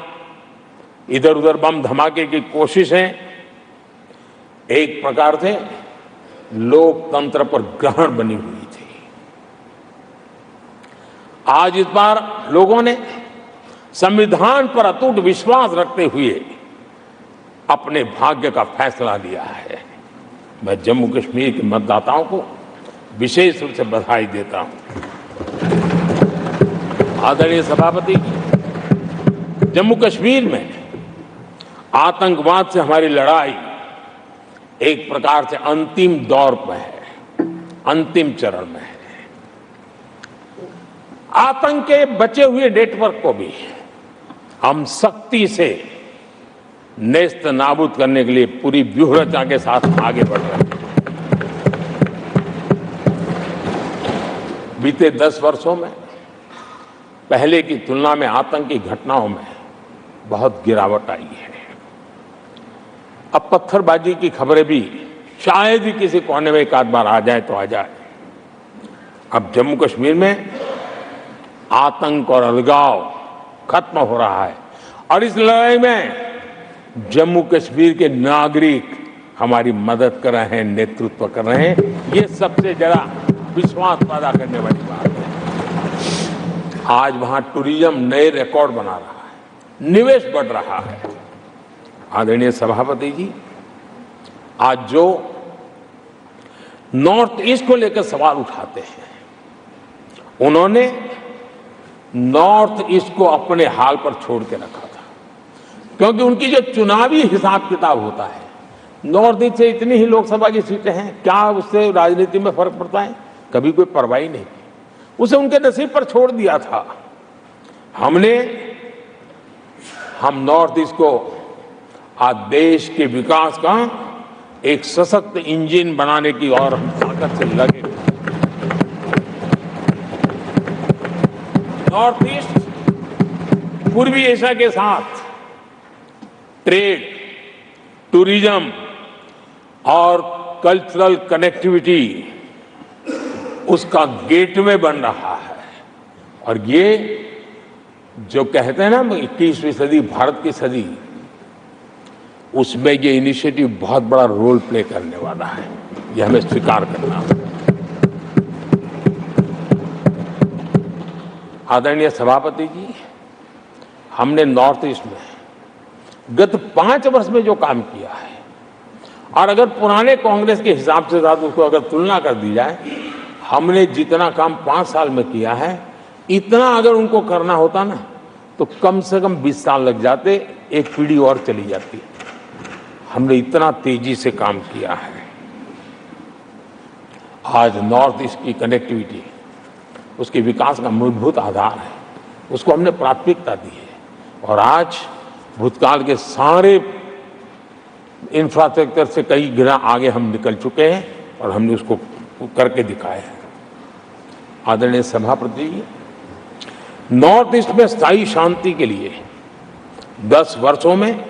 इधर उधर बम धमाके की कोशिशें एक प्रकार से लोकतंत्र पर ग्रहण बनी हुई थी। आज इस बार लोगों ने संविधान पर अटूट विश्वास रखते हुए अपने भाग्य का फैसला लिया है। मैं जम्मू कश्मीर के मतदाताओं को विशेष रूप से बधाई देता हूं। आदरणीय सभापति जी, जम्मू कश्मीर में आतंकवाद से हमारी लड़ाई एक प्रकार से अंतिम दौर पर है, अंतिम चरण में है। आतंक के बचे हुए नेटवर्क को भी हम सख्ती से नेस्त नाबूद करने के लिए पूरी व्यूहरचना के साथ आगे बढ़ रहे हैं। बीते 10 वर्षों में पहले की तुलना में आतंकी घटनाओं में बहुत गिरावट आई है। अब पत्थरबाजी की खबरें भी शायद ही किसी कोने में एक आध बार आ जाए तो आ जाए। अब जम्मू कश्मीर में आतंक और अलगाव खत्म हो रहा है और इस लड़ाई में जम्मू कश्मीर के नागरिक हमारी मदद कर रहे हैं, नेतृत्व कर रहे हैं। ये सबसे ज्यादा विश्वास पैदा करने वाली बात है। आज वहां टूरिज्म नए रिकॉर्ड बना रहा है, निवेश बढ़ रहा है। आदरणीय सभापति जी, आज जो नॉर्थ ईस्ट को लेकर सवाल उठाते हैं, उन्होंने नॉर्थ ईस्ट को अपने हाल पर छोड़ के रखा था, क्योंकि उनकी जो चुनावी हिसाब किताब होता है, नॉर्थ ईस्ट से इतनी ही लोकसभा की सीटें हैं, क्या उससे राजनीति में फर्क पड़ता है? कभी कोई परवाह नहीं, उसे उनके नसीब पर छोड़ दिया था। हम नॉर्थ ईस्ट को आज देश के विकास का एक सशक्त इंजन बनाने की और हम ताकत से लगे। नॉर्थ ईस्ट पूर्वी एशिया के साथ ट्रेड, टूरिज्म और कल्चरल कनेक्टिविटी उसका गेटवे बन रहा है। और ये जो कहते हैं ना 21वीं सदी भारत की सदी, उसमें ये इनिशिएटिव बहुत बड़ा रोल प्ले करने वाला है। ये हमें स्वीकार करना है। आदरणीय सभापति जी, हमने नॉर्थ ईस्ट में गत 5 वर्ष में जो काम किया है, और अगर पुराने कांग्रेस के हिसाब से साथ उसको अगर तुलना कर दी जाए, हमने जितना काम 5 साल में किया है, इतना अगर उनको करना होता ना तो कम से कम 20 साल लग जाते, एक पीढ़ी और चली जाती। हमने इतना तेजी से काम किया है। आज नॉर्थ ईस्ट की कनेक्टिविटी उसके विकास का मूलभूत आधार है, उसको हमने प्राथमिकता दी है। और आज भूतकाल के सारे इंफ्रास्ट्रक्चर से कई गुना आगे हम निकल चुके हैं और हमने उसको करके दिखाया है। आदरणीय सभापति जी, नॉर्थ ईस्ट में स्थायी शांति के लिए 10 वर्षों में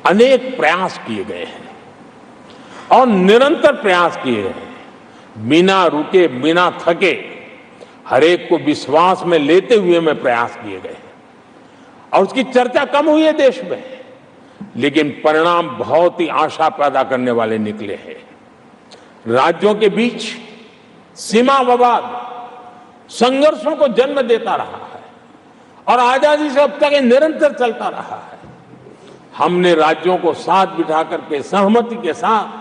अनेक प्रयास किए गए हैं। और निरंतर प्रयास किए हैं, बिना रुके बिना थके, हर एक को विश्वास में लेते हुए में प्रयास किए गए और उसकी चर्चा कम हुई है देश में, लेकिन परिणाम बहुत ही आशा पैदा करने वाले निकले हैं। राज्यों के बीच सीमा विवाद संघर्षों को जन्म देता रहा है और आजादी से अब तक ये निरंतर चलता रहा है। हमने राज्यों को साथ बिठा करके सहमति के साथ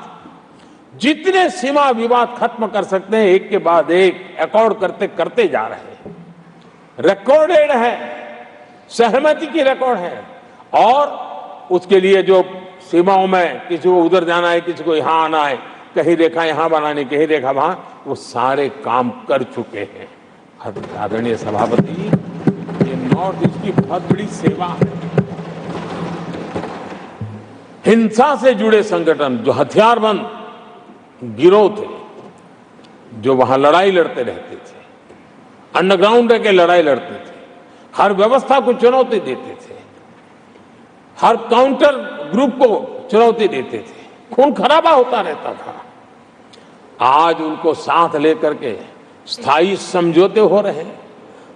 जितने सीमा विवाद खत्म कर सकते हैं एक के बाद एक अकॉर्ड करते करते जा रहे हैं। रिकॉर्डेड है, सहमति की रिकॉर्ड है और उसके लिए जो सीमाओं में किसी को उधर जाना है, किसी को यहां आना है, कहीं रेखा यहां बनानी, कहीं रेखा वहां, वो सारे काम कर चुके हैं। आदरणीय सभापति जी, ये नॉर्थ ईस्ट की बहुत बड़ी सेवा है। हिंसा से जुड़े संगठन, जो हथियारबंद गिरोह थे, जो वहां लड़ाई लड़ते रहते थे, अंडरग्राउंड रह के लड़ाई लड़ते थे, हर व्यवस्था को चुनौती देते थे, हर काउंटर ग्रुप को चुनौती देते थे, खून खराबा होता रहता था, आज उनको साथ लेकर के स्थायी समझौते हो रहे हैं,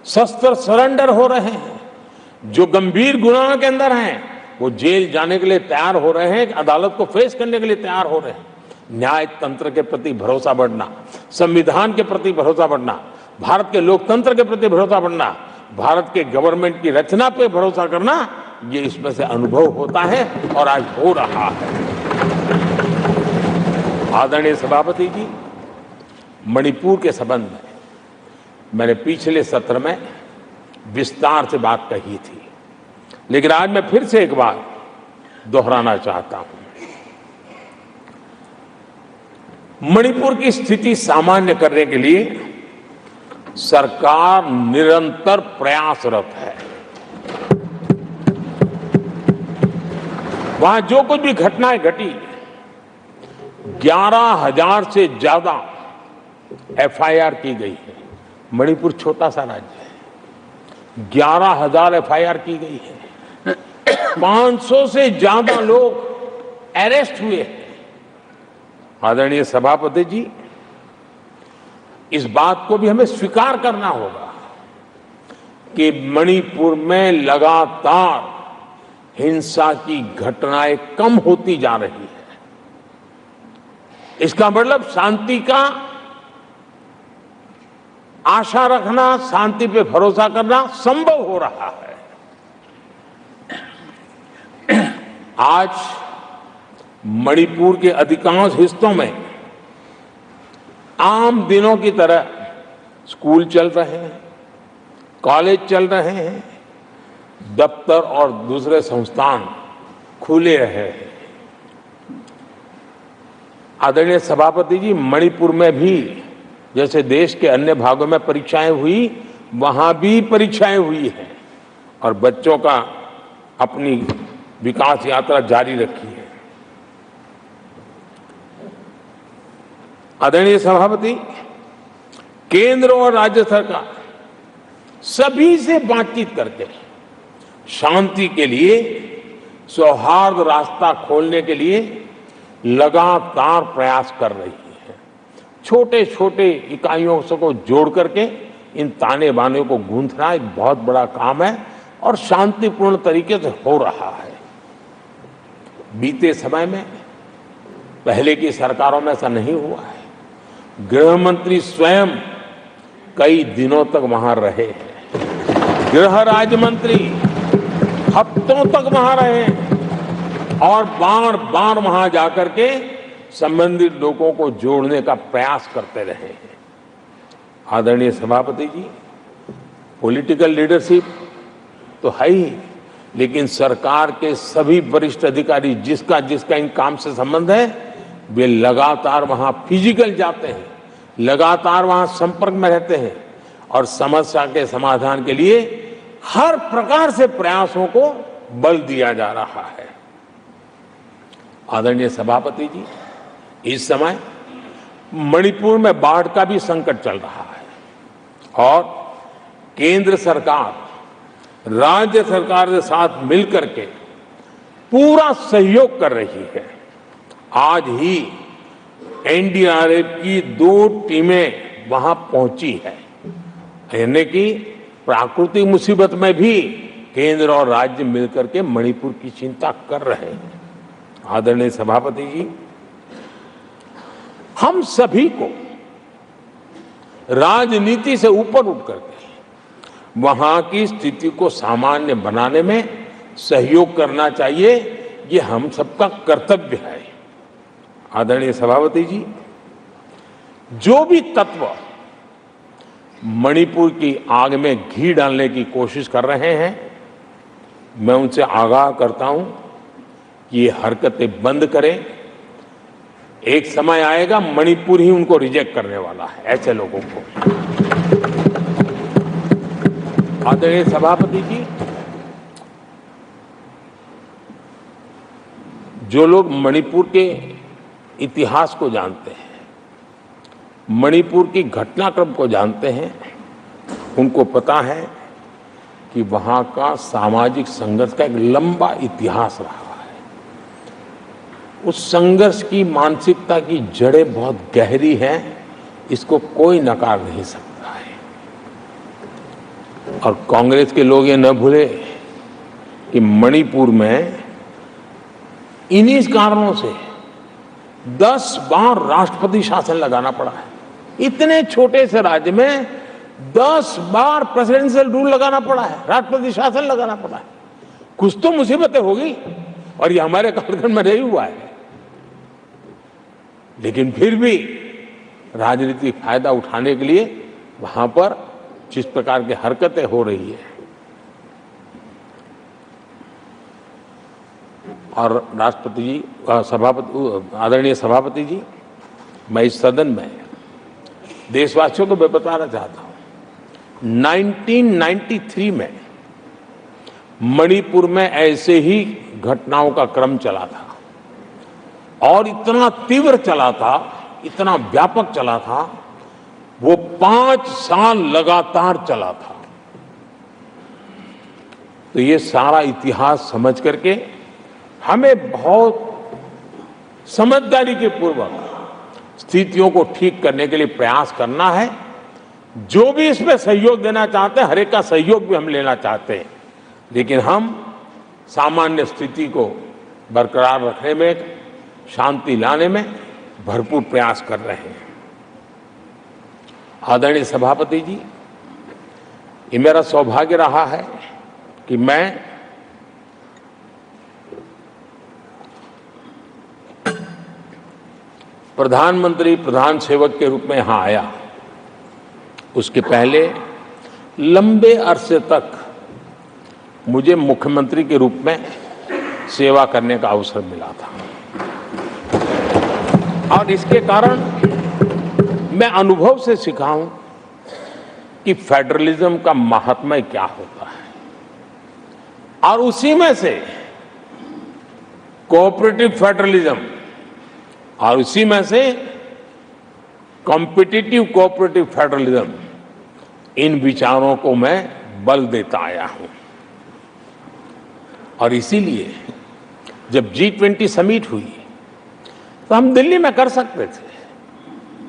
शस्त्र सरेंडर हो रहे हैं। जो गंभीर गुनाहों के अंदर हैं वो जेल जाने के लिए तैयार हो रहे हैं, अदालत को फेस करने के लिए तैयार हो रहे हैं। न्याय तंत्र के प्रति भरोसा बढ़ना, संविधान के प्रति भरोसा बढ़ना, भारत के लोकतंत्र के प्रति भरोसा बढ़ना, भारत के गवर्नमेंट की रचना पे भरोसा करना, ये इसमें से अनुभव होता है और आज हो रहा है। आदरणीय सभापति जी, मणिपुर के संबंध में मैंने पिछले सत्र में विस्तार से बात कही थी, लेकिन आज मैं फिर से एक बार दोहराना चाहता हूं। मणिपुर की स्थिति सामान्य करने के लिए सरकार निरंतर प्रयासरत है। वहां जो कुछ भी घटनाएं घटी, 11,000 से ज्यादा एफआईआर की गई है। मणिपुर छोटा सा राज्य है, 11,000 एफआईआर की गई है, 500 से ज्यादा लोग अरेस्ट हुए हैं। आदरणीय सभापति जी, इस बात को भी हमें स्वीकार करना होगा कि मणिपुर में लगातार हिंसा की घटनाएं कम होती जा रही है। इसका मतलब शांति का आशा रखना, शांति पे भरोसा करना संभव हो रहा है। आज मणिपुर के अधिकांश हिस्सों में आम दिनों की तरह स्कूल चल रहे हैं, कॉलेज चल रहे हैं, दफ्तर और दूसरे संस्थान खुले रहे हैं। आदरणीय सभापति जी, मणिपुर में भी जैसे देश के अन्य भागों में परीक्षाएं हुई, वहां भी परीक्षाएं हुई हैं और बच्चों का अपनी विकास यात्रा जारी रखी है। आदरणीय सभापति, केंद्र और राज्य सरकार सभी से बातचीत करके शांति के लिए, सौहार्द रास्ता खोलने के लिए लगातार प्रयास कर रही है। छोटे छोटे इकाइयों को जोड़ करके इन ताने बाने को गूंथना एक बहुत बड़ा काम है और शांतिपूर्ण तरीके से हो रहा है। बीते समय में पहले की सरकारों में ऐसा नहीं हुआ है। गृह मंत्री स्वयं कई दिनों तक वहां रहे हैं, गृह राज्य मंत्री हफ्तों तक वहां रहे और बार बार वहां जाकर के संबंधित लोगों को जोड़ने का प्रयास करते रहे हैं। आदरणीय सभापति जी, पॉलिटिकल लीडरशिप तो है ही, लेकिन सरकार के सभी वरिष्ठ अधिकारी जिसका जिसका इन काम से संबंध है, वे लगातार वहां फिजिकल जाते हैं, लगातार वहां संपर्क में रहते हैं और समस्या के समाधान के लिए हर प्रकार से प्रयासों को बल दिया जा रहा है। आदरणीय सभापति जी, इस समय मणिपुर में बाढ़ का भी संकट चल रहा है और केंद्र सरकार राज्य सरकार के साथ मिलकर के पूरा सहयोग कर रही है। आज ही एनडीआरएफ की 2 टीमें वहां पहुंची है, यानी कि प्राकृतिक मुसीबत में भी केंद्र और राज्य मिलकर के मणिपुर की चिंता कर रहे हैं। आदरणीय सभापति जी, हम सभी को राजनीति से ऊपर उठ करके वहां की स्थिति को सामान्य बनाने में सहयोग करना चाहिए, ये हम सबका कर्तव्य है। आदरणीय सभापति जी, जो भी तत्व मणिपुर की आग में घी डालने की कोशिश कर रहे हैं, मैं उनसे आगाह करता हूं कि ये हरकतें बंद करें। एक समय आएगा मणिपुर ही उनको रिजेक्ट करने वाला है, ऐसे लोगों को। आदरणीय सभापति जी, जो लोग मणिपुर के इतिहास को जानते हैं, मणिपुर की घटनाक्रम को जानते हैं, उनको पता है कि वहां का सामाजिक संघर्ष का एक लंबा इतिहास रहा है। उस संघर्ष की मानसिकता की जड़ें बहुत गहरी हैं, इसको कोई नकार नहीं सकता है। और कांग्रेस के लोग ये न भूले कि मणिपुर में इन्हीं कारणों से 10 बार राष्ट्रपति शासन लगाना पड़ा है। इतने छोटे से राज्य में 10 बार प्रेसिडेंशियल रूल लगाना पड़ा है, राष्ट्रपति शासन लगाना पड़ा है। कुछ तो मुसीबतें होगी और ये हमारे कार्यक्रम में नहीं हुआ है, लेकिन फिर भी राजनीतिक फायदा उठाने के लिए वहां पर जिस प्रकार की हरकतें हो रही है, और राष्ट्रपति जी, आदरणीय सभापति जी, मैं इस सदन में देशवासियों को मैं बताना चाहता हूं, 1993 में मणिपुर में ऐसे ही घटनाओं का क्रम चला था और इतना तीव्र चला था, इतना व्यापक चला था, वो 5 साल लगातार चला था। तो ये सारा इतिहास समझ करके हमें बहुत समझदारी के पूर्वक स्थितियों को ठीक करने के लिए प्रयास करना है। जो भी इसमें सहयोग देना चाहते हैं, हर एक का सहयोग भी हम लेना चाहते हैं, लेकिन हम सामान्य स्थिति को बरकरार रखने में, शांति लाने में भरपूर प्रयास कर रहे हैं। आदरणीय सभापति जी, ये मेरा सौभाग्य रहा है कि मैं प्रधानमंत्री प्रधान सेवक के रूप में यहां आया। उसके पहले लंबे अरसे तक मुझे मुख्यमंत्री के रूप में सेवा करने का अवसर मिला था, और इसके कारण मैं अनुभव से सीखा हूं कि फेडरलिज्म का महात्म्य क्या होता है, और उसी में से कोऑपरेटिव फेडरलिज्म और उसी में से कॉम्पिटिटिव कोऑपरेटिव फेडरलिज्म, इन विचारों को मैं बल देता आया हूं। और इसीलिए जब G20 समिट हुई तो हम दिल्ली में कर सकते थे,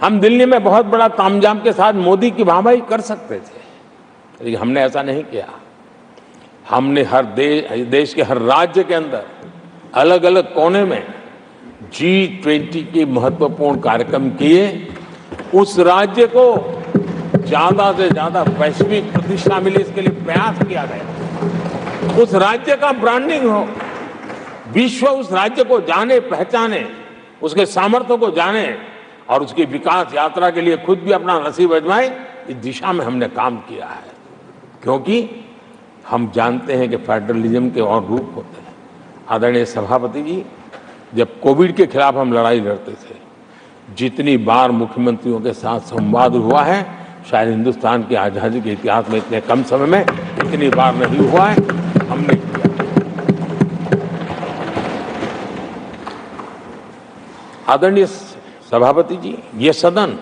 हम दिल्ली में बहुत बड़ा तामझाम के साथ मोदी की वाहवाही कर सकते थे, लेकिन हमने ऐसा नहीं किया। हमने हर देश के हर राज्य के अंदर अलग अलग कोने में G20 के महत्वपूर्ण कार्यक्रम किए। उस राज्य को ज्यादा से ज्यादा वैश्विक प्रतिष्ठा मिले, इसके लिए प्रयास किया गया। उस राज्य का ब्रांडिंग हो, विश्व उस राज्य को जाने पहचाने, उसके सामर्थ्य को जाने और उसकी विकास यात्रा के लिए खुद भी अपना नसीब आजमाए। इस दिशा में हमने काम किया है, क्योंकि हम जानते हैं कि फेडरलिज्म के और रूप होते हैं। आदरणीय सभापति जी, जब कोविड के खिलाफ हम लड़ाई लड़ते थे, जितनी बार मुख्यमंत्रियों के साथ संवाद हुआ है, शायद हिंदुस्तान की आजादी के इतिहास में इतने कम समय में इतनी बार नहीं हुआ है, हमने किया। आदरणीय सभापति जी, ये सदन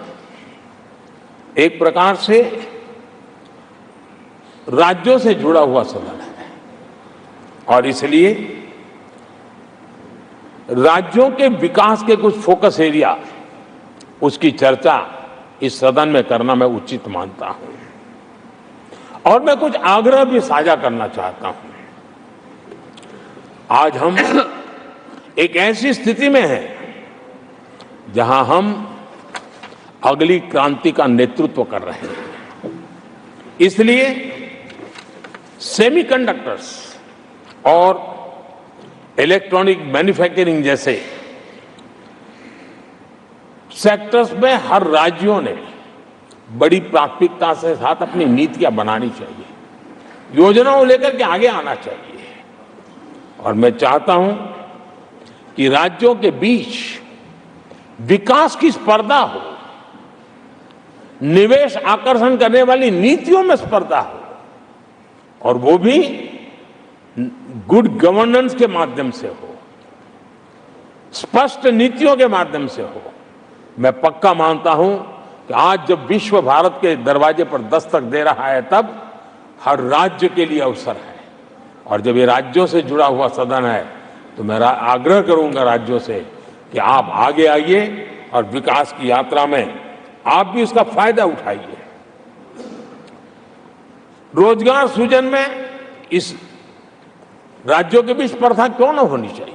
एक प्रकार से राज्यों से जुड़ा हुआ सदन है, और इसलिए राज्यों के विकास के कुछ फोकस एरिया उसकी चर्चा इस सदन में करना मैं उचित मानता हूं। और मैं कुछ आग्रह भी साझा करना चाहता हूं। आज हम एक ऐसी स्थिति में हैं जहां हम अगली क्रांति का नेतृत्व कर रहे हैं। इसलिए सेमीकंडक्टर्स और इलेक्ट्रॉनिक मैन्युफैक्चरिंग जैसे सेक्टर्स में हर राज्यों ने बड़ी प्राथमिकता से साथ अपनी नीतियां बनानी चाहिए, योजनाओं लेकर के आगे आना चाहिए। और मैं चाहता हूं कि राज्यों के बीच विकास की स्पर्धा हो, निवेश आकर्षण करने वाली नीतियों में स्पर्धा हो, और वो भी गुड गवर्नेंस के माध्यम से हो, स्पष्ट नीतियों के माध्यम से हो। मैं पक्का मानता हूं कि आज जब विश्व भारत के दरवाजे पर दस्तक दे रहा है, तब हर राज्य के लिए अवसर है। और जब ये राज्यों से जुड़ा हुआ सदन है, तो मैं आग्रह करूंगा राज्यों से कि आप आगे आइए और विकास की यात्रा में आप भी उसका फायदा उठाइए। रोजगार सृजन में इस राज्यों के बीच स्पर्धा क्यों न होनी चाहिए?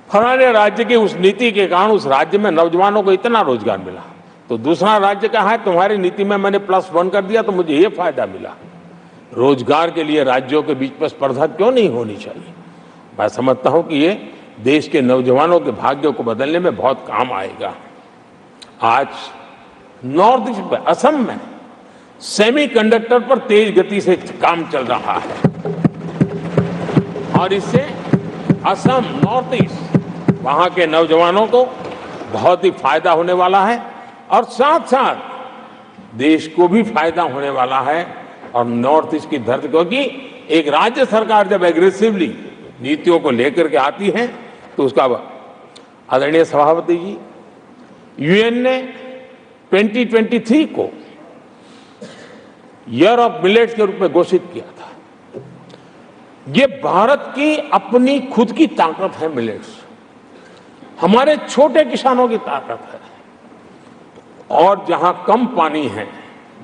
फलाने राज्य की उस नीति के कारण उस राज्य में नौजवानों को इतना रोजगार मिला, तो दूसरा राज्य कहा है तुम्हारी नीति में मैंने +1 कर दिया तो मुझे ये फायदा मिला। रोजगार के लिए राज्यों के बीच में स्पर्धा क्यों नहीं होनी चाहिए? मैं समझता हूं कि ये देश के नौजवानों के भाग्यों को बदलने में बहुत काम आएगा। आज नॉर्थ ईस्ट में, असम में सेमीकंडक्टर पर तेज गति से काम चल रहा है, और इससे असम, नॉर्थ ईस्ट, वहां के नौजवानों को बहुत ही फायदा होने वाला है, और साथ साथ देश को भी फायदा होने वाला है। और नॉर्थ ईस्ट की धरती, क्योंकि एक राज्य सरकार जब एग्रेसिवली नीतियों को लेकर के आती है, तो उसका आदरणीय सभापति जी, यूएन ने 2023 को ईयर ऑफ मिलेट्स के रूप में घोषित किया था। ये भारत की अपनी खुद की ताकत है। मिलेट्स हमारे छोटे किसानों की ताकत है। और जहां कम पानी है,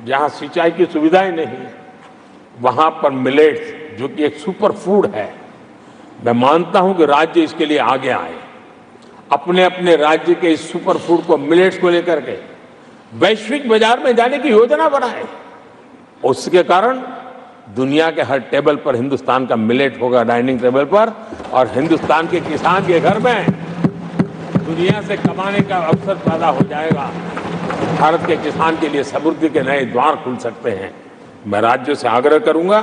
जहां सिंचाई की सुविधाएं नहीं है, वहां पर मिलेट्स, जो कि एक सुपर फूड है, मैं मानता हूं कि राज्य इसके लिए आगे आए, अपने अपने राज्य के इस सुपर फूड को, मिलेट्स को लेकर के वैश्विक बाजार में जाने की योजना बनाए। उसके कारण दुनिया के हर टेबल पर हिंदुस्तान का मिलेट होगा, डाइनिंग टेबल पर, और हिंदुस्तान के किसान के घर में दुनिया से कमाने का अवसर पैदा हो जाएगा। भारत के किसान के लिए समृद्धि के नए द्वार खुल सकते हैं। मैं राज्यों से आग्रह करूंगा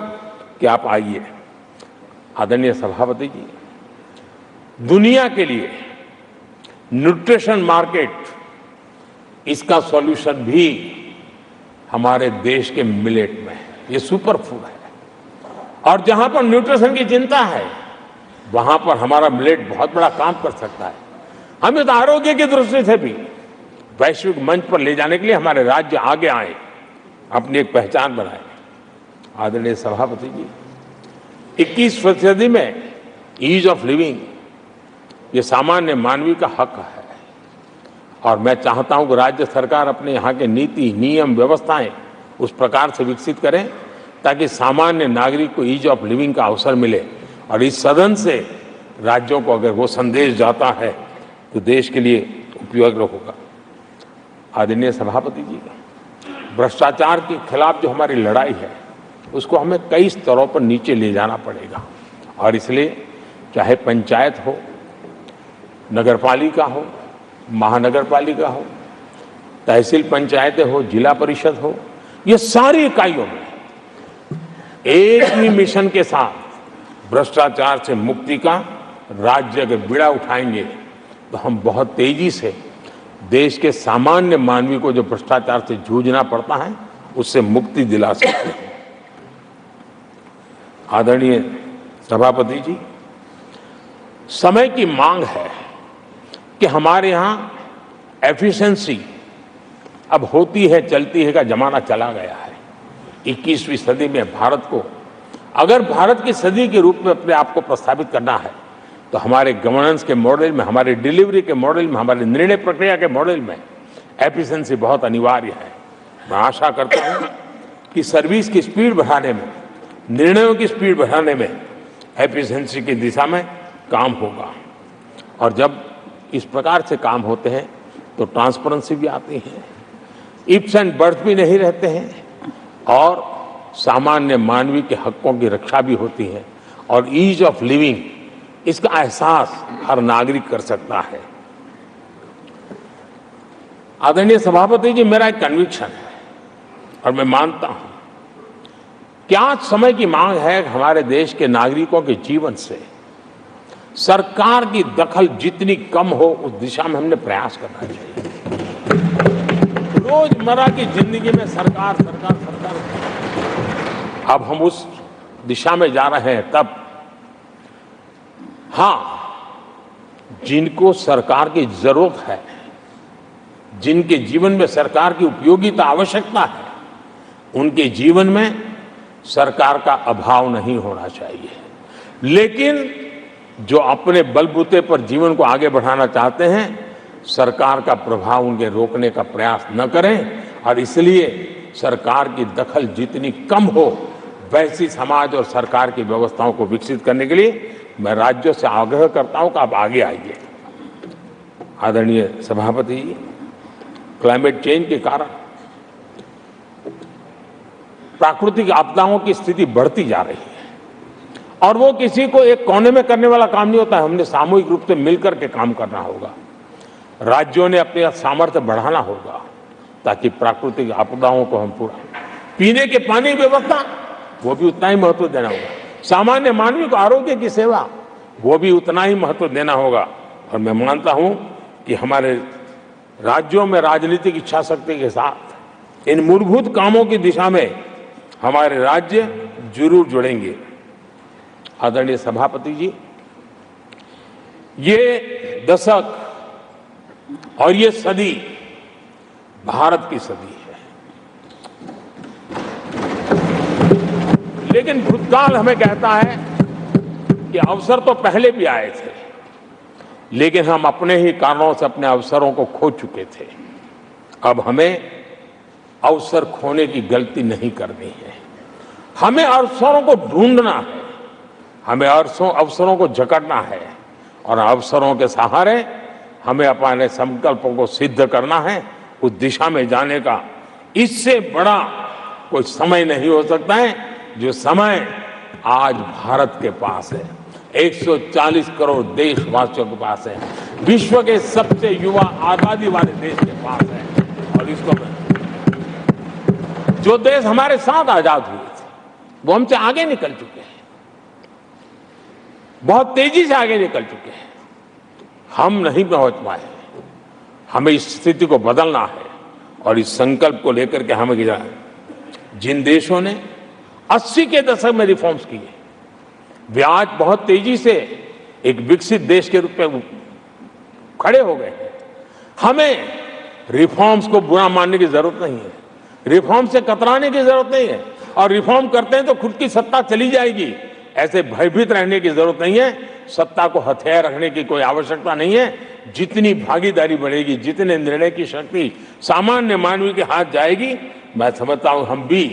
कि आप आइए। आदरणीय सभापति जी, दुनिया के लिए न्यूट्रिशन मार्केट, इसका सॉल्यूशन भी हमारे देश के मिलेट में है। ये सुपर फूड है, और जहां पर न्यूट्रिशन की चिंता है, वहां पर हमारा मिलेट बहुत बड़ा काम कर सकता है। हम इस आरोग्य की दृष्टि से भी वैश्विक मंच पर ले जाने के लिए हमारे राज्य आगे आए, अपनी एक पहचान बनाए। आदरणीय सभापति जी, 21वीं सदी में ईज ऑफ लिविंग, ये सामान्य मानवीय का हक है, और मैं चाहता हूं कि राज्य सरकार अपने यहाँ के नीति, नियम, व्यवस्थाएं उस प्रकार से विकसित करें ताकि सामान्य नागरिक को ईज ऑफ लिविंग का अवसर मिले। और इस सदन से राज्यों को अगर वो संदेश जाता है तो देश के लिए उपयोगी होगा। आदरणीय सभापति जी, भ्रष्टाचार के खिलाफ जो हमारी लड़ाई है, उसको हमें कई स्तरों पर नीचे ले जाना पड़ेगा। और इसलिए चाहे पंचायत हो, नगरपालिका हो, महानगर पालिका हो, तहसील पंचायतें हो, जिला परिषद हो, ये सारी इकाइयों में एक ही मिशन के साथ भ्रष्टाचार से मुक्ति का राज्य अगर बीड़ा उठाएंगे तो हम बहुत तेजी से देश के सामान्य मानवी को जो भ्रष्टाचार से जूझना पड़ता है, उससे मुक्ति दिला सकते हैं। आदरणीय सभापति जी, समय की मांग है कि हमारे यहाँ एफिशिएंसी अब होती है चलती है का जमाना चला गया है। 21वीं सदी में भारत को, अगर भारत की सदी के रूप में अपने आप को प्रस्तावित करना है, तो हमारे गवर्नेंस के मॉडल में, हमारे डिलीवरी के मॉडल में, हमारे निर्णय प्रक्रिया के मॉडल में एफिशिएंसी बहुत अनिवार्य है। मैं आशा करता हूं कि सर्विस की स्पीड बढ़ाने में, निर्णयों की स्पीड बढ़ाने में एफिशिएंसी की दिशा में काम होगा। और जब इस प्रकार से काम होते हैं तो ट्रांसपेरेंसी भी आती है, इफ्स एंड बट्स भी नहीं रहते हैं, और सामान्य मानवीय के हकों की रक्षा भी होती है, और ईज ऑफ लिविंग, इसका एहसास हर नागरिक कर सकता है। आदरणीय सभापति जी, मेरा एक कन्विक्शन है और मैं मानता हूं कि आज समय की मांग है कि हमारे देश के नागरिकों के जीवन से सरकार की दखल जितनी कम हो उस दिशा में हमने प्रयास करना चाहिए। रोजमर्रा की जिंदगी में सरकार सरकार सरकार, अब हम उस दिशा में जा रहे हैं। तब हां, जिनको सरकार की जरूरत है, जिनके जीवन में सरकार की उपयोगिता आवश्यकता है, उनके जीवन में सरकार का अभाव नहीं होना चाहिए। लेकिन जो अपने बलबूते पर जीवन को आगे बढ़ाना चाहते हैं, सरकार का प्रभाव उनके रोकने का प्रयास न करें, और इसलिए सरकार की दखल जितनी कम हो वैसी समाज और सरकार की व्यवस्थाओं को विकसित करने के लिए मैं राज्यों से आग्रह करता हूं कि आप आगे आइए। आदरणीय सभापति जी, क्लाइमेट चेंज के कारण प्राकृतिक आपदाओं की स्थिति बढ़ती जा रही है, और वो किसी को एक कोने में करने वाला काम नहीं होता है। हमने सामूहिक रूप से मिलकर के काम करना होगा। राज्यों ने अपने सामर्थ्य बढ़ाना होगा ताकि प्राकृतिक आपदाओं को हम पूरा, पीने के पानी की व्यवस्था वो भी उतना ही महत्व देना होगा। सामान्य मानवीय को आरोग्य की सेवा वो भी उतना ही महत्व देना होगा। और मैं मानता हूं कि हमारे राज्यों में राजनीतिक इच्छा शक्ति के साथ इन मूलभूत कामों की दिशा में हमारे राज्य जरूर जुड़ेंगे। आदरणीय सभापति जी, ये दशक और ये सदी भारत की सदी है, लेकिन भूतकाल हमें कहता है कि अवसर तो पहले भी आए थे, लेकिन हम अपने ही कारणों से अपने अवसरों को खो चुके थे। अब हमें अवसर खोने की गलती नहीं करनी है। हमें अवसरों को ढूंढना है, हमें अवसरों को जकड़ना है, और अवसरों के सहारे हमें अपने संकल्पों को सिद्ध करना है, उस दिशा में जाने का। इससे बड़ा कोई समय नहीं हो सकता है जो समय आज भारत के पास है। 140 करोड़ देशवासियों के पास है, विश्व के सबसे युवा आबादी वाले देश के पास है। और इसको जो देश हमारे साथ आजाद हुए थे वो हमसे आगे निकल चुके हैं, बहुत तेजी से आगे निकल चुके हैं। हम नहीं पहुंच पाए। हमें इस स्थिति को बदलना है, और इस संकल्प को लेकर के हमें जिन देशों ने 80 के दशक में रिफॉर्म्स किए, वे आज बहुत तेजी से एक विकसित देश के रूप में खड़े हो गए हैं। हमें रिफॉर्म्स को बुरा मानने की जरूरत नहीं है, रिफॉर्म से कतराने की जरूरत नहीं है, और रिफॉर्म करते हैं तो खुद की सत्ता चली जाएगी ऐसे भयभीत रहने की जरूरत नहीं है। सत्ता को हथियार रखने की कोई आवश्यकता नहीं है। जितनी भागीदारी बढ़ेगी, जितने निर्णय की शक्ति सामान्य मानवीय के हाथ जाएगी, मैं समझता हूं हम भी,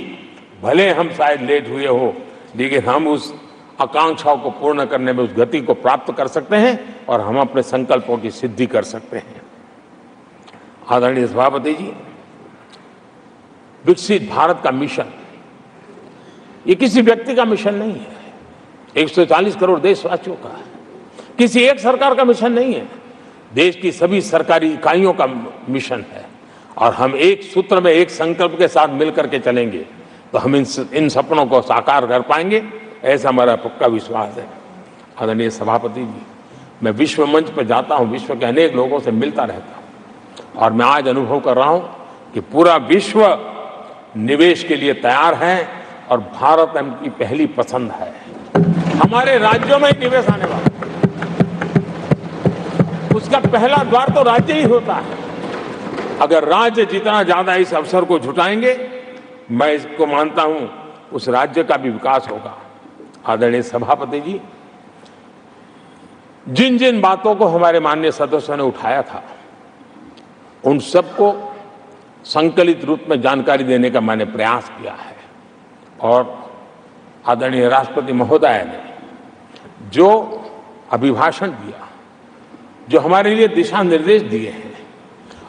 भले हम शायद लेट हुए हो, लेकिन हम उस आकांक्षाओं को पूर्ण करने में उस गति को प्राप्त कर सकते हैं, और हम अपने संकल्पों की सिद्धि कर सकते हैं। आदरणीय सभापति जी, विकसित भारत का मिशन ये किसी व्यक्ति का मिशन नहीं है, 140 करोड़ देशवासियों का है। किसी एक सरकार का मिशन नहीं है, देश की सभी सरकारी इकाइयों का मिशन है। और हम एक सूत्र में, एक संकल्प के साथ मिलकर के चलेंगे तो हम इन सपनों को साकार कर पाएंगे, ऐसा हमारा पक्का विश्वास है। आदरणीय सभापति जी, मैं विश्व मंच पर जाता हूं, विश्व के अनेक लोगों से मिलता रहता हूं, और मैं आज अनुभव कर रहा हूं कि पूरा विश्व निवेश के लिए तैयार है, और भारत उनकी पहली पसंद है। हमारे राज्यों में निवेश आने वाला है, उसका पहला द्वार तो राज्य ही होता है। अगर राज्य जितना ज्यादा इस अवसर को जुटाएंगे, मैं इसको मानता हूं उस राज्य का भी विकास होगा। आदरणीय सभापति जी, जिन जिन बातों को हमारे माननीय सदस्यों ने उठाया था उन सबको संकलित रूप में जानकारी देने का मैंने प्रयास किया है। और आदरणीय राष्ट्रपति महोदय ने जो अभिभाषण दिया, जो हमारे लिए दिशा निर्देश दिए हैं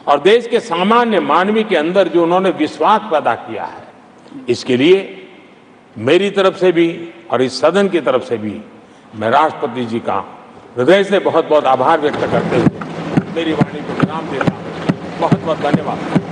और देश के सामान्य मानवी के अंदर जो उन्होंने विश्वास पैदा किया है, इसके लिए मेरी तरफ से भी और इस सदन की तरफ से भी मैं राष्ट्रपति जी का हृदय से बहुत बहुत आभार व्यक्त करते हुए मेरी वाणी को विराम देता हूं। बहुत बहुत धन्यवाद।